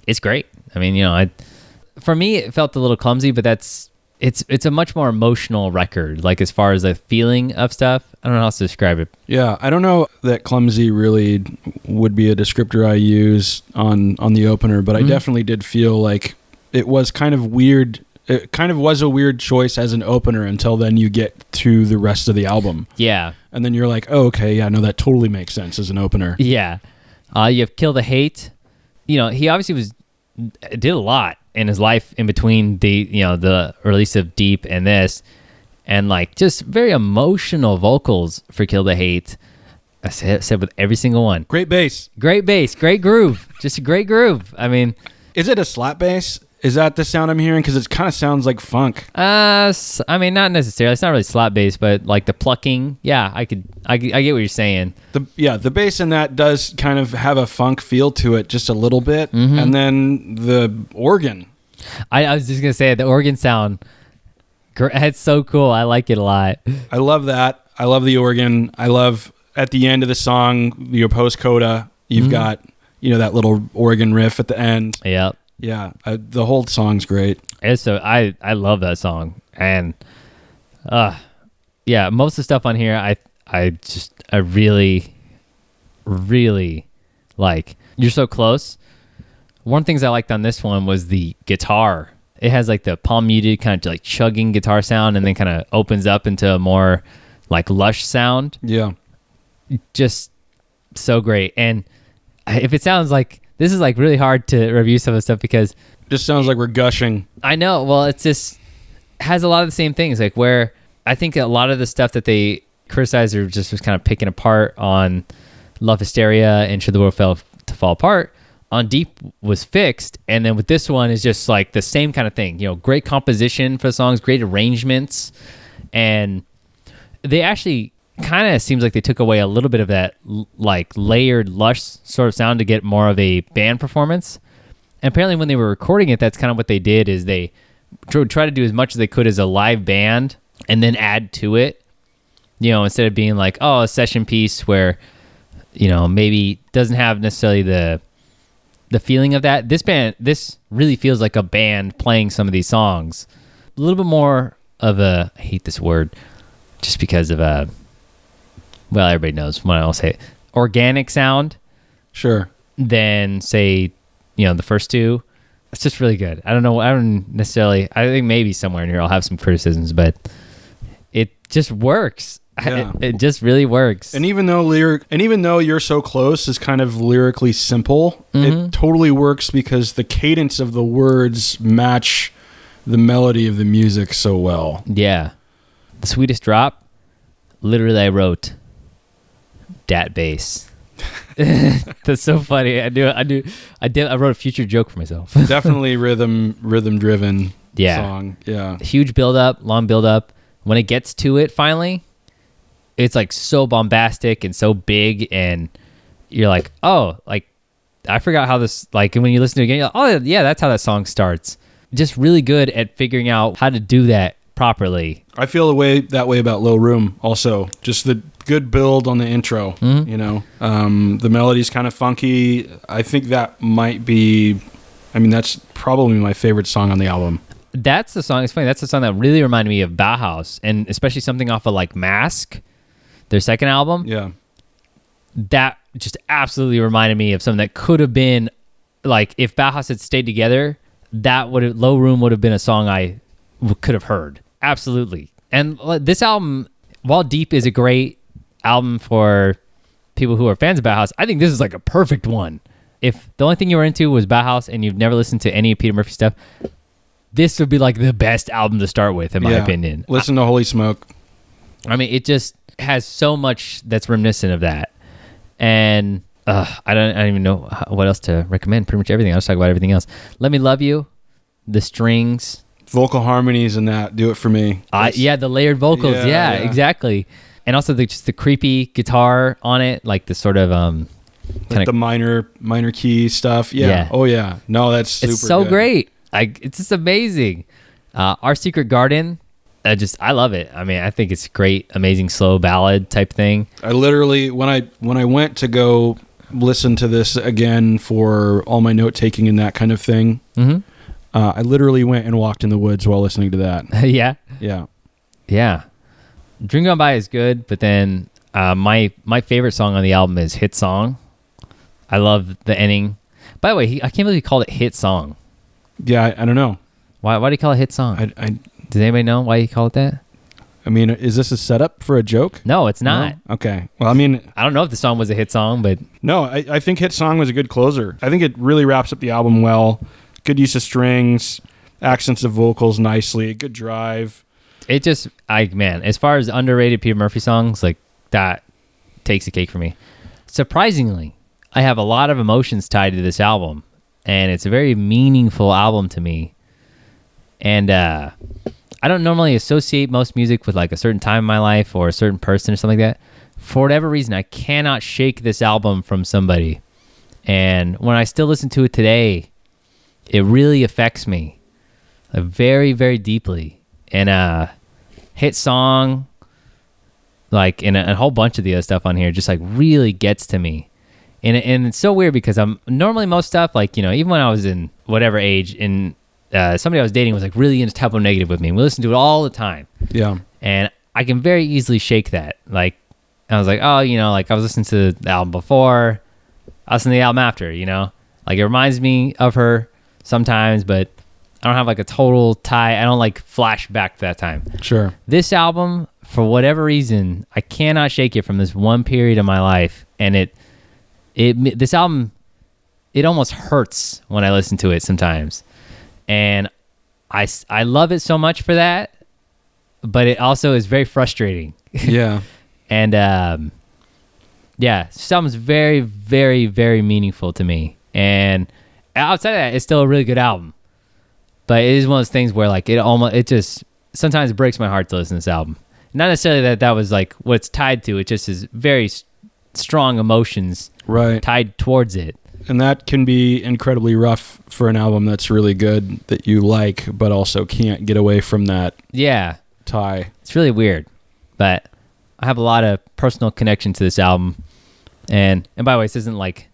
it's great. I mean, for me, it felt a little clumsy, but it's a much more emotional record, like as far as the feeling of stuff. I don't know how else to describe it. Yeah, I don't know that clumsy really would be a descriptor I use on the opener, but I definitely did feel like it was kind of weird. It kind of was a weird choice as an opener until then you get to the rest of the album. Yeah. And then you're like, oh, okay, yeah, no, that totally makes sense as an opener. Yeah. You have Kill the Hate. He obviously did a lot in his life in between the release of Deep and this, and like just very emotional vocals for Kill the Hate. I said with every single one. Great bass, great groove, just a great groove. I mean, is it a slap bass? Is that the sound I'm hearing? Because it kind of sounds like funk. I mean, not necessarily. It's not really slap bass, but like the plucking. Yeah, I get what you're saying. The bass in that does kind of have a funk feel to it, just a little bit, and then the organ. I was just gonna say the organ sound. It's so cool. I like it a lot. I love that. I love the organ. I love at the end of the song, your post coda. You've got that little organ riff at the end. Yep. Yeah, the whole song's great. I love that song, and yeah, most of the stuff on here I really, really like. You're So Close. One of the things I liked on this one was the guitar. It has like the palm muted kind of like chugging guitar sound, and then kind of opens up into a more like lush sound. Yeah, just so great. And if it sounds like this is like really hard to review some of the stuff because just sounds like we're gushing. I know. Well, it's just has a lot of the same things, like where I think a lot of the stuff that they criticize or just was kind of picking apart on Love Hysteria and Should the World Fail to Fall Apart, on Deep was fixed. And then with this one is just like the same kind of thing, great composition for the songs, great arrangements. And they actually kind of seems like they took away a little bit of that like layered, lush sort of sound to get more of a band performance. And apparently when they were recording it, that's kind of what they did, is they try to do as much as they could as a live band and then add to it, instead of being like, a session piece where, maybe doesn't have necessarily the feeling of that. This really feels like a band playing some of these songs. A little bit more of I hate this word just because of well, everybody knows when I'll say it, organic sound. Sure. Than say, the first two. It's just really good. I don't necessarily, I think maybe somewhere in here I'll have some criticisms, but it just works. Yeah. It just really works. And even though You're So Close is kind of lyrically simple, it totally works because the cadence of the words match the melody of the music so well. Yeah. The Sweetest Drop, literally I wrote dat bass. That's so funny. I wrote a future joke for myself. Definitely rhythm driven song. Yeah. Huge build up, long build up. When it gets to it finally, it's like so bombastic and so big, and you're like, oh, like I forgot how this, like when you listen to it again, you're like, oh yeah, that's how that song starts. Just really good at figuring out how to do that properly. I feel that way about Low Room also. Just the good build on the intro, the melody's kind of funky. I think that might be, that's probably my favorite song on the album. That's the song. It's funny. That's the song that really reminded me of Bauhaus, and especially something off of like Mask, their second album. Yeah. That just absolutely reminded me of something that could have been like, if Bauhaus had stayed together, Low Room would have been a song I could have heard. Absolutely. And this album, while Deep is a great album for people who are fans of Bauhaus, I think this is like a perfect one. If the only thing you were into was Bauhaus and you've never listened to any of Peter Murphy stuff, this would be like the best album to start with, in my opinion. Listen to Holy Smoke. It just has so much that's reminiscent of that. And I don't even know what else to recommend. Pretty much everything. I'll just talk about everything else. Let Me Love You, the strings, vocal harmonies and that do it for me. The layered vocals. Yeah, exactly. And also just the creepy guitar on it, like the sort of like the minor key stuff. Yeah. Oh yeah. No, that's super. It's so good. great. It's just amazing. Our Secret Garden, I love it. I think it's great, amazing slow ballad type thing. I literally, when I went to go listen to this again for all my note taking and that kind of thing, I literally went and walked in the woods while listening to that. Yeah. Dream Gone By is good, but then my favorite song on the album is Hit Song. I love the ending. By the way, I can't believe he called it Hit Song. Yeah, I don't know. Why do you call it Hit Song? Does anybody know why you call it that? Is this a setup for a joke? No, it's not. No? Okay. Well, I don't know if the song was a hit song, but... No, I think Hit Song was a good closer. I think it really wraps up the album well. Good use of strings, accents of vocals nicely, good drive. It just, as far as underrated Peter Murphy songs, like that takes the cake for me. Surprisingly, I have a lot of emotions tied to this album, and it's a very meaningful album to me. And I don't normally associate most music with like a certain time in my life or a certain person or something like that. For whatever reason, I cannot shake this album from somebody. And when I still listen to it today, it really affects me very, very deeply. And Hit Song, like, and a whole bunch of the other stuff on here just like really gets to me. And it's so weird because I'm normally most stuff, like, even when I was in whatever age, somebody I was dating was like really into Typo Negative with me. We listened to it all the time. Yeah. And I can very easily shake that. Like, I was like, like I was listening to the album before, I listened to the album after, like it reminds me of her sometimes, but I don't have like a total tie. I don't like flash back to that time. Sure. This album, for whatever reason, I cannot shake it from this one period of my life. And this album, it almost hurts when I listen to it sometimes. And I love it so much for that, but it also is very frustrating. Yeah. And yeah, this album's very, very, very meaningful to me. And outside of that, it's still a really good album. But it is one of those things where like it just sometimes breaks my heart to listen to this album. Not necessarily that was like what it's tied to. It just is very strong emotions tied towards it. And that can be incredibly rough for an album that's really good that you like, but also can't get away from that tie. It's really weird. But I have a lot of personal connection to this album. And by the way, this isn't like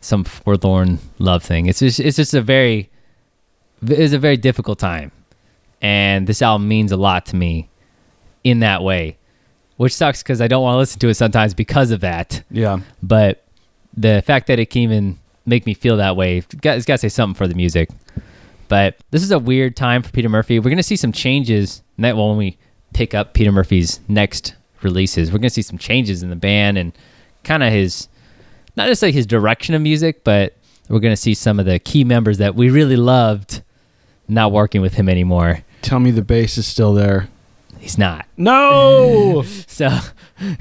some forlorn love thing. It's just a very difficult time. And this album means a lot to me in that way, which sucks because I don't want to listen to it sometimes because of that. Yeah. But the fact that it can even make me feel that way, it's got to say something for the music. But this is a weird time for Peter Murphy. We're going to see some changes when we pick up Peter Murphy's next releases. We're going to see some changes in the band and kind of his, not necessarily his direction of music, but we're going to see some of the key members that we really loved not working with him anymore. Tell me the bass is still there. He's not. No! So,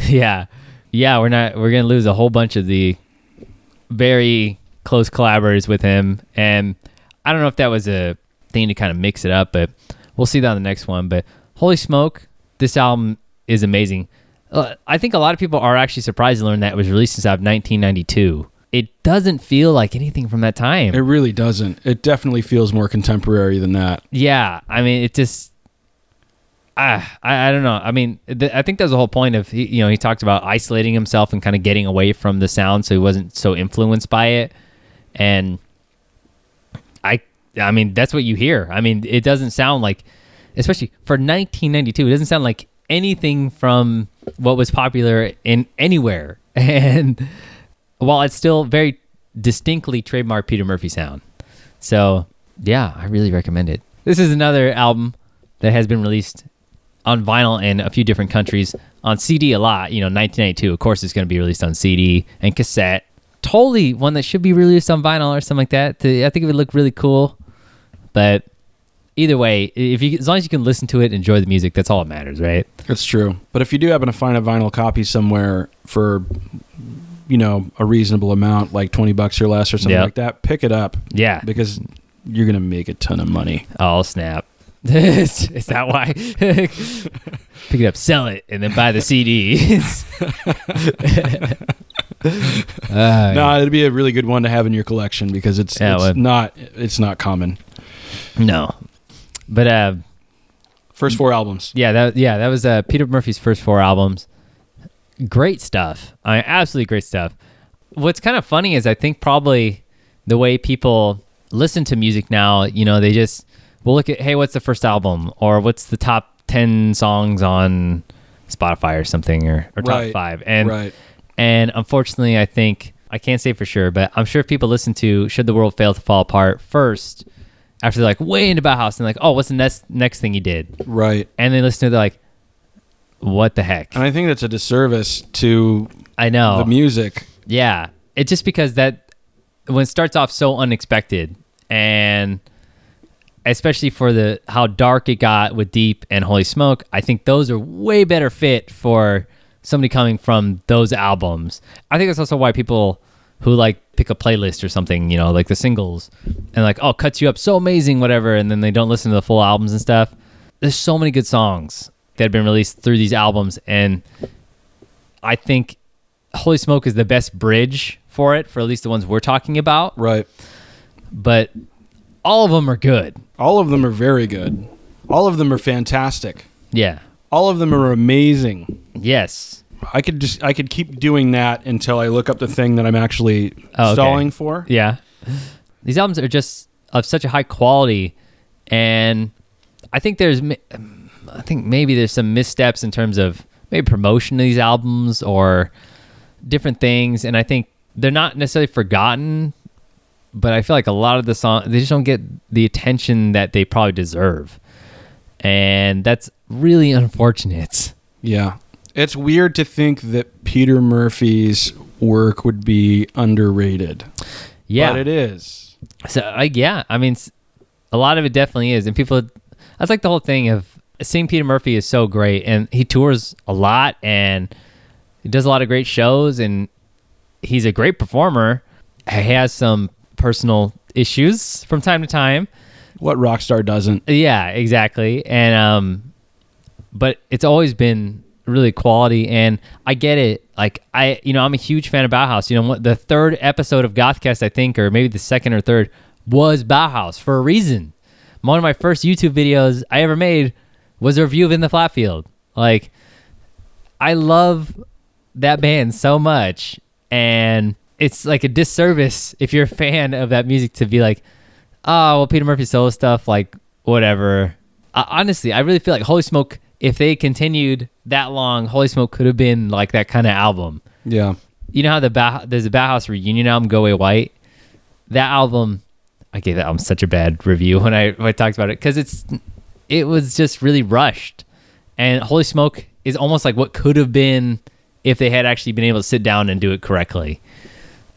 yeah, we're going to lose a whole bunch of the very close collaborators with him. And I don't know if that was a thing to kind of mix it up, but we'll see that on the next one. But holy smoke, this album is amazing. I think a lot of people are actually surprised to learn that it was released since 1992. It doesn't feel like anything from that time. It really doesn't. It definitely feels more contemporary than that. Yeah, I mean, it just... I don't know. I mean, I think that's the whole point of, he talked about isolating himself and kind of getting away from the sound so he wasn't so influenced by it. And I mean, that's what you hear. I mean, it doesn't sound like, especially for 1992, it doesn't sound like anything from what was popular in anywhere. And while it's still very distinctly trademark Peter Murphy sound. So, yeah, I really recommend it. This is another album that has been released on vinyl in a few different countries, on CD a lot. 1992, of course, it's going to be released on CD and cassette. Totally one that should be released on vinyl or something like that. I think it would look really cool. But either way, as long as you can listen to it, enjoy the music, that's all that matters, right? That's true. But if you do happen to find a vinyl copy somewhere for, a reasonable amount, like $20 or less or something like that, pick it up. Yeah. Because you're going to make a ton of money. Oh, snap. Is that why? Pick it up, sell it, and then buy the CDs. No, it'd be a really good one to have in your collection because it's not common. No, but first 4 albums. Yeah, that was Peter Murphy's first 4 albums. Great stuff. Absolutely great stuff. What's kind of funny is I think probably the way people listen to music now, they just will look at, hey, what's the first album, or what's the top 10 songs on Spotify or something, or top 5. And unfortunately, I think, I can't say for sure, but I'm sure if people listen to Should the World Fail to Fall Apart first, after they're like way into Bauhaus, and like, oh, what's the next thing he did? Right. And they listen to it, they're like, what the heck? And I think that's a disservice to the music. Yeah. It's just because that, when it starts off so unexpected, and especially for how dark it got with Deep and Holy Smoke, I think those are way better fit for somebody coming from those albums. I think that's also why people who like pick a playlist or something, like the singles, and like, oh, Cuts You Up, so amazing, whatever, and then they don't listen to the full albums and stuff. There's so many good songs that have been released through these albums, and I think Holy Smoke is the best bridge for it, for at least the ones we're talking about. Right. But all of them are good. All of them are very good. All of them are fantastic. Yeah. All of them are amazing. Yes. I could keep doing that until I look up the thing that I'm actually stalling for. Yeah. These albums are just of such a high quality, and I think maybe there's some missteps in terms of maybe promotion of these albums or different things, and I think they're not necessarily forgotten, but I feel like a lot of the songs, they just don't get the attention that they probably deserve. And that's really unfortunate. Yeah. It's weird to think that Peter Murphy's work would be underrated. Yeah. But it is. So, I mean, a lot of it definitely is. And people, that's like the whole thing of seeing Peter Murphy is so great. And he tours a lot and he does a lot of great shows and he's a great performer. He has some personal issues from time to time. What rock star doesn't? Yeah, exactly. And but it's always been really quality, and I get it. Like I'm a huge fan of Bauhaus. The third episode of GothCast, I think, or maybe the second or third, was Bauhaus for a reason. One of my first YouTube videos I ever made was a review of In the Flat Field. Like, I love that band so much, and it's like a disservice if you're a fan of that music to be like, oh, well, Peter Murphy solo stuff, like, whatever. Honestly, I really feel like Holy Smoke, if they continued that long, Holy Smoke could have been like that kind of album. Yeah. You know how there's a Bauhaus reunion album, Go Away White? That album, I gave that album such a bad review when I talked about it because it was just really rushed. And Holy Smoke is almost like what could have been if they had actually been able to sit down and do it correctly.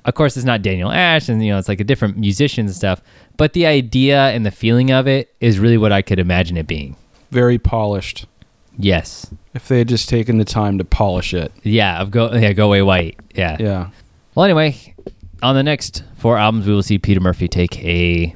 Of course, it's not Daniel Ash, and it's like a different musicians and stuff. But the idea and the feeling of it is really what I could imagine it being. Very polished. Yes. If they had just taken the time to polish it. Yeah, Go Away White. Yeah. Yeah. Well, anyway, on the next 4 albums, we will see Peter Murphy take a,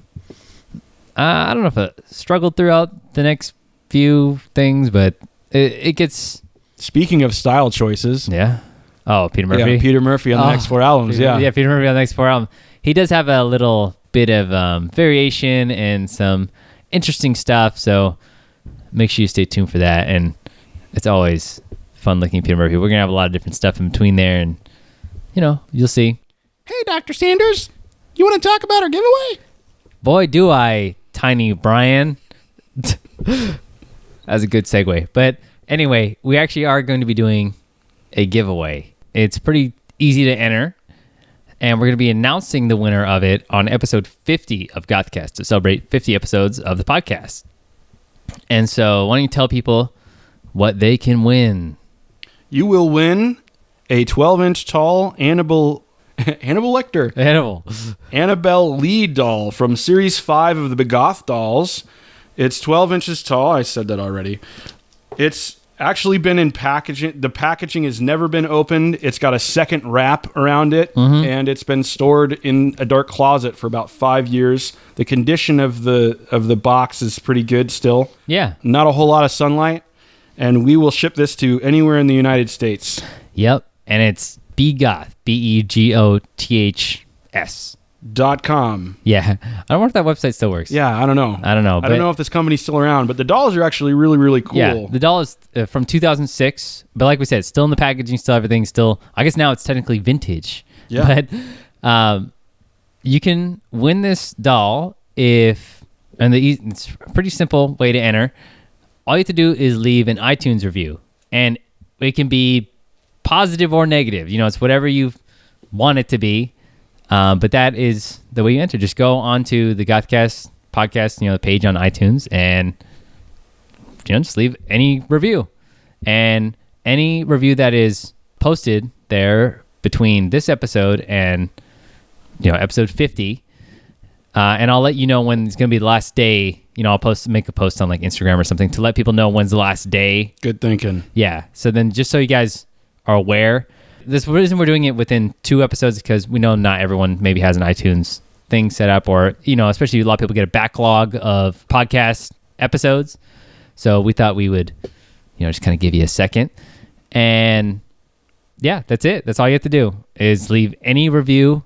I don't know if it struggled throughout the next few things, but it gets... Speaking of style choices. Yeah. Oh, Peter Murphy? Yeah, Peter Murphy on the next 4 albums, Peter Murphy on the next 4 albums. He does have a little bit of variation and some interesting stuff, so make sure you stay tuned for that. And it's always fun looking at Peter Murphy. We're going to have a lot of different stuff in between there, and, you'll see. Hey, Dr. Sanders, you want to talk about our giveaway? Boy, do I, Tiny Brian. That's a good segue. But anyway, we actually are going to be doing a giveaway. It's pretty easy to enter, and we're going to be announcing the winner of it on episode 50 of GothCast to celebrate 50 episodes of the podcast. And so why don't you tell people what they can win? You will win a 12-inch tall Annabelle Lecter. Annabelle Lee doll from Series 5 of the Goth dolls. It's 12 inches tall. I said that already. It's actually been in packaging. The packaging has never been opened. It's got a second wrap around it, and it's been stored in a dark closet for about 5 years. The condition of the box is pretty good still. Yeah. Not a whole lot of sunlight, and we will ship this to anywhere in the United States. Yep, and it's BGoth, BEGOTHS. .com. Yeah, I don't know if that website still works. Yeah, I don't know. I don't know if this company's still around, but the dolls are actually really, really cool. Yeah, the doll is from 2006, but like we said, still in the packaging, still everything, still. I guess now it's technically vintage. Yeah. But you can win this doll it's a pretty simple way to enter. All you have to do is leave an iTunes review, and it can be positive or negative. It's whatever you want it to be. But that is the way you enter. Just go onto the GothCast podcast, the page on iTunes, and just leave any review. And any review that is posted there between this episode and episode 50, and I'll let you know when it's going to be the last day. I'll make a post on like Instagram or something to let people know when's the last day. Good thinking. Yeah. So then, just so you guys are aware. This reason we're doing it within 2 episodes because we know not everyone maybe has an iTunes thing set up, or especially a lot of people get a backlog of podcast episodes. So we thought we would, just kind of give you a second. And yeah, that's it. That's all you have to do is leave any review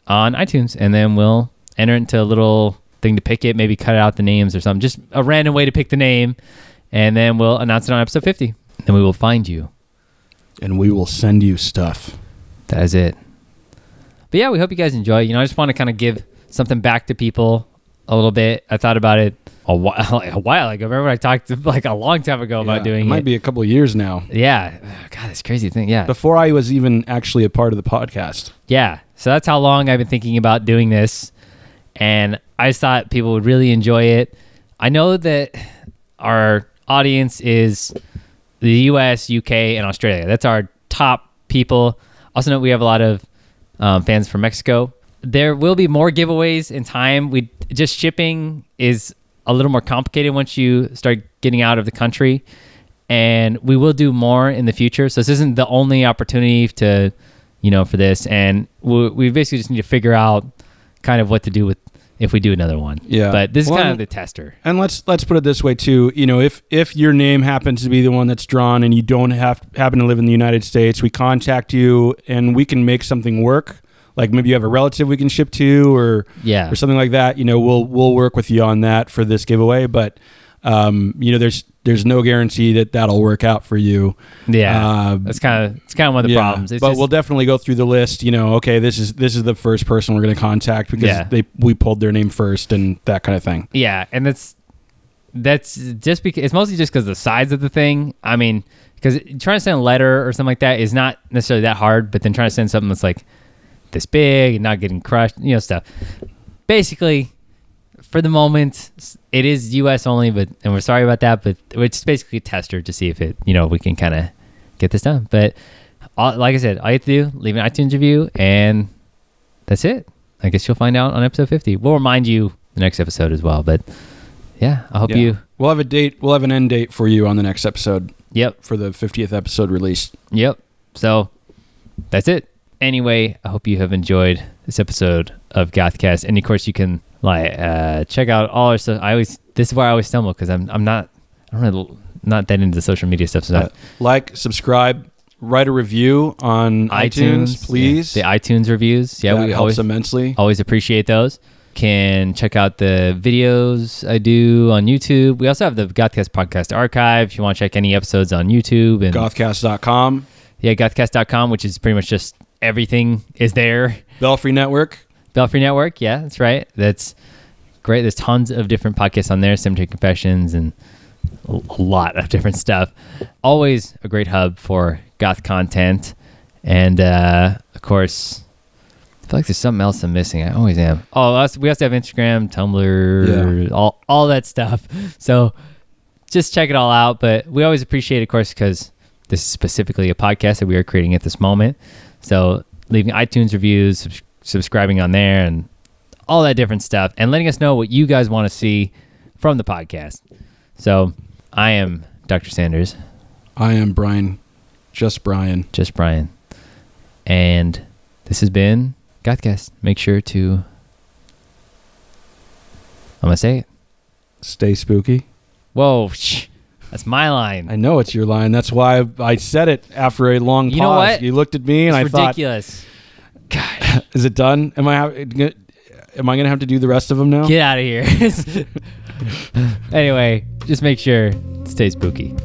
on iTunes, and then we'll enter into a little thing to pick it. Maybe cut out the names or something. Just a random way to pick the name, and then we'll announce it on episode 50. Then we will find you. And we will send you stuff. That is it. But yeah, we hope you guys enjoy. I just want to kind of give something back to people a little bit. I thought about it a while ago. Remember I talked like a long time ago about doing it? It might be a couple of years now. Yeah. God, this crazy thing. Yeah. Before I was even actually a part of the podcast. Yeah. So that's how long I've been thinking about doing this. And I just thought people would really enjoy it. I know that our audience is the US, UK, and Australia. That's our top people. Also note we have a lot of fans from Mexico. There will be more giveaways in time. Just shipping is a little more complicated once you start getting out of the country, and we will do more in the future. So this isn't the only opportunity to, for this, and we basically just need to figure out kind of what to do with if we do another one. Yeah. But this is kind of the tester. And let's put it this way too. If your name happens to be the one that's drawn and you don't happen to live in the United States, we contact you and we can make something work. Like maybe you have a relative we can ship to, or something like that. We'll work with you on that for this giveaway. But there's no guarantee that that'll work out for you. Yeah, it's kind of one of the problems. But we'll definitely go through the list. Okay, this is the first person we're going to contact because we pulled their name first and that kind of thing. Yeah, and that's just because it's mostly just because the size of the thing. I mean, because trying to send a letter or something like that is not necessarily that hard, but then trying to send something that's like this big and not getting crushed, stuff. Basically, for the moment, it is U.S. only, and we're sorry about that, but it's basically a tester to see if it, we can kind of get this done. But like I said, all you have to do, leave an iTunes review, and that's it. I guess you'll find out on episode 50. We'll remind you the next episode as well, but yeah, I hope you... We'll have a date. We'll have an end date for you on the next episode. Yep. For the 50th episode release. Yep. So that's it. Anyway, I hope you have enjoyed this episode of GothCast, and of course you can check out all our stuff. This is where I always stumble because I'm not that into the social media stuff. So subscribe, write a review on iTunes, please. Yeah, the iTunes reviews, that helps immensely. Always appreciate those. Can check out the videos I do on YouTube. We also have the GothCast podcast archive if you want to check any episodes on YouTube and GothCast.com. Yeah, GothCast.com, which is pretty much just everything is there. Belfry Network, yeah, that's right. That's great. There's tons of different podcasts on there, Cemetery Confessions, and a lot of different stuff. Always a great hub for goth content. And, of course, I feel like there's something else I'm missing. I always am. Oh, we also have Instagram, Tumblr, all that stuff. So just check it all out. But we always appreciate it, of course, because this is specifically a podcast that we are creating at this moment. So leaving iTunes reviews, subscribing on there, and all that different stuff, and letting us know what you guys want to see from the podcast. So I am Dr. Sanders. I am Bryan. Just Bryan. And this has been GothCast. Make sure to... I'm going to say it. Stay spooky. Whoa, that's my line. I know it's your line. That's why I said it after a long pause. You know what? You looked at me and it's I ridiculous. thought, God, is it done? Am I going to have to do the rest of them now? Get out of here. Anyway, just make sure to stay spooky.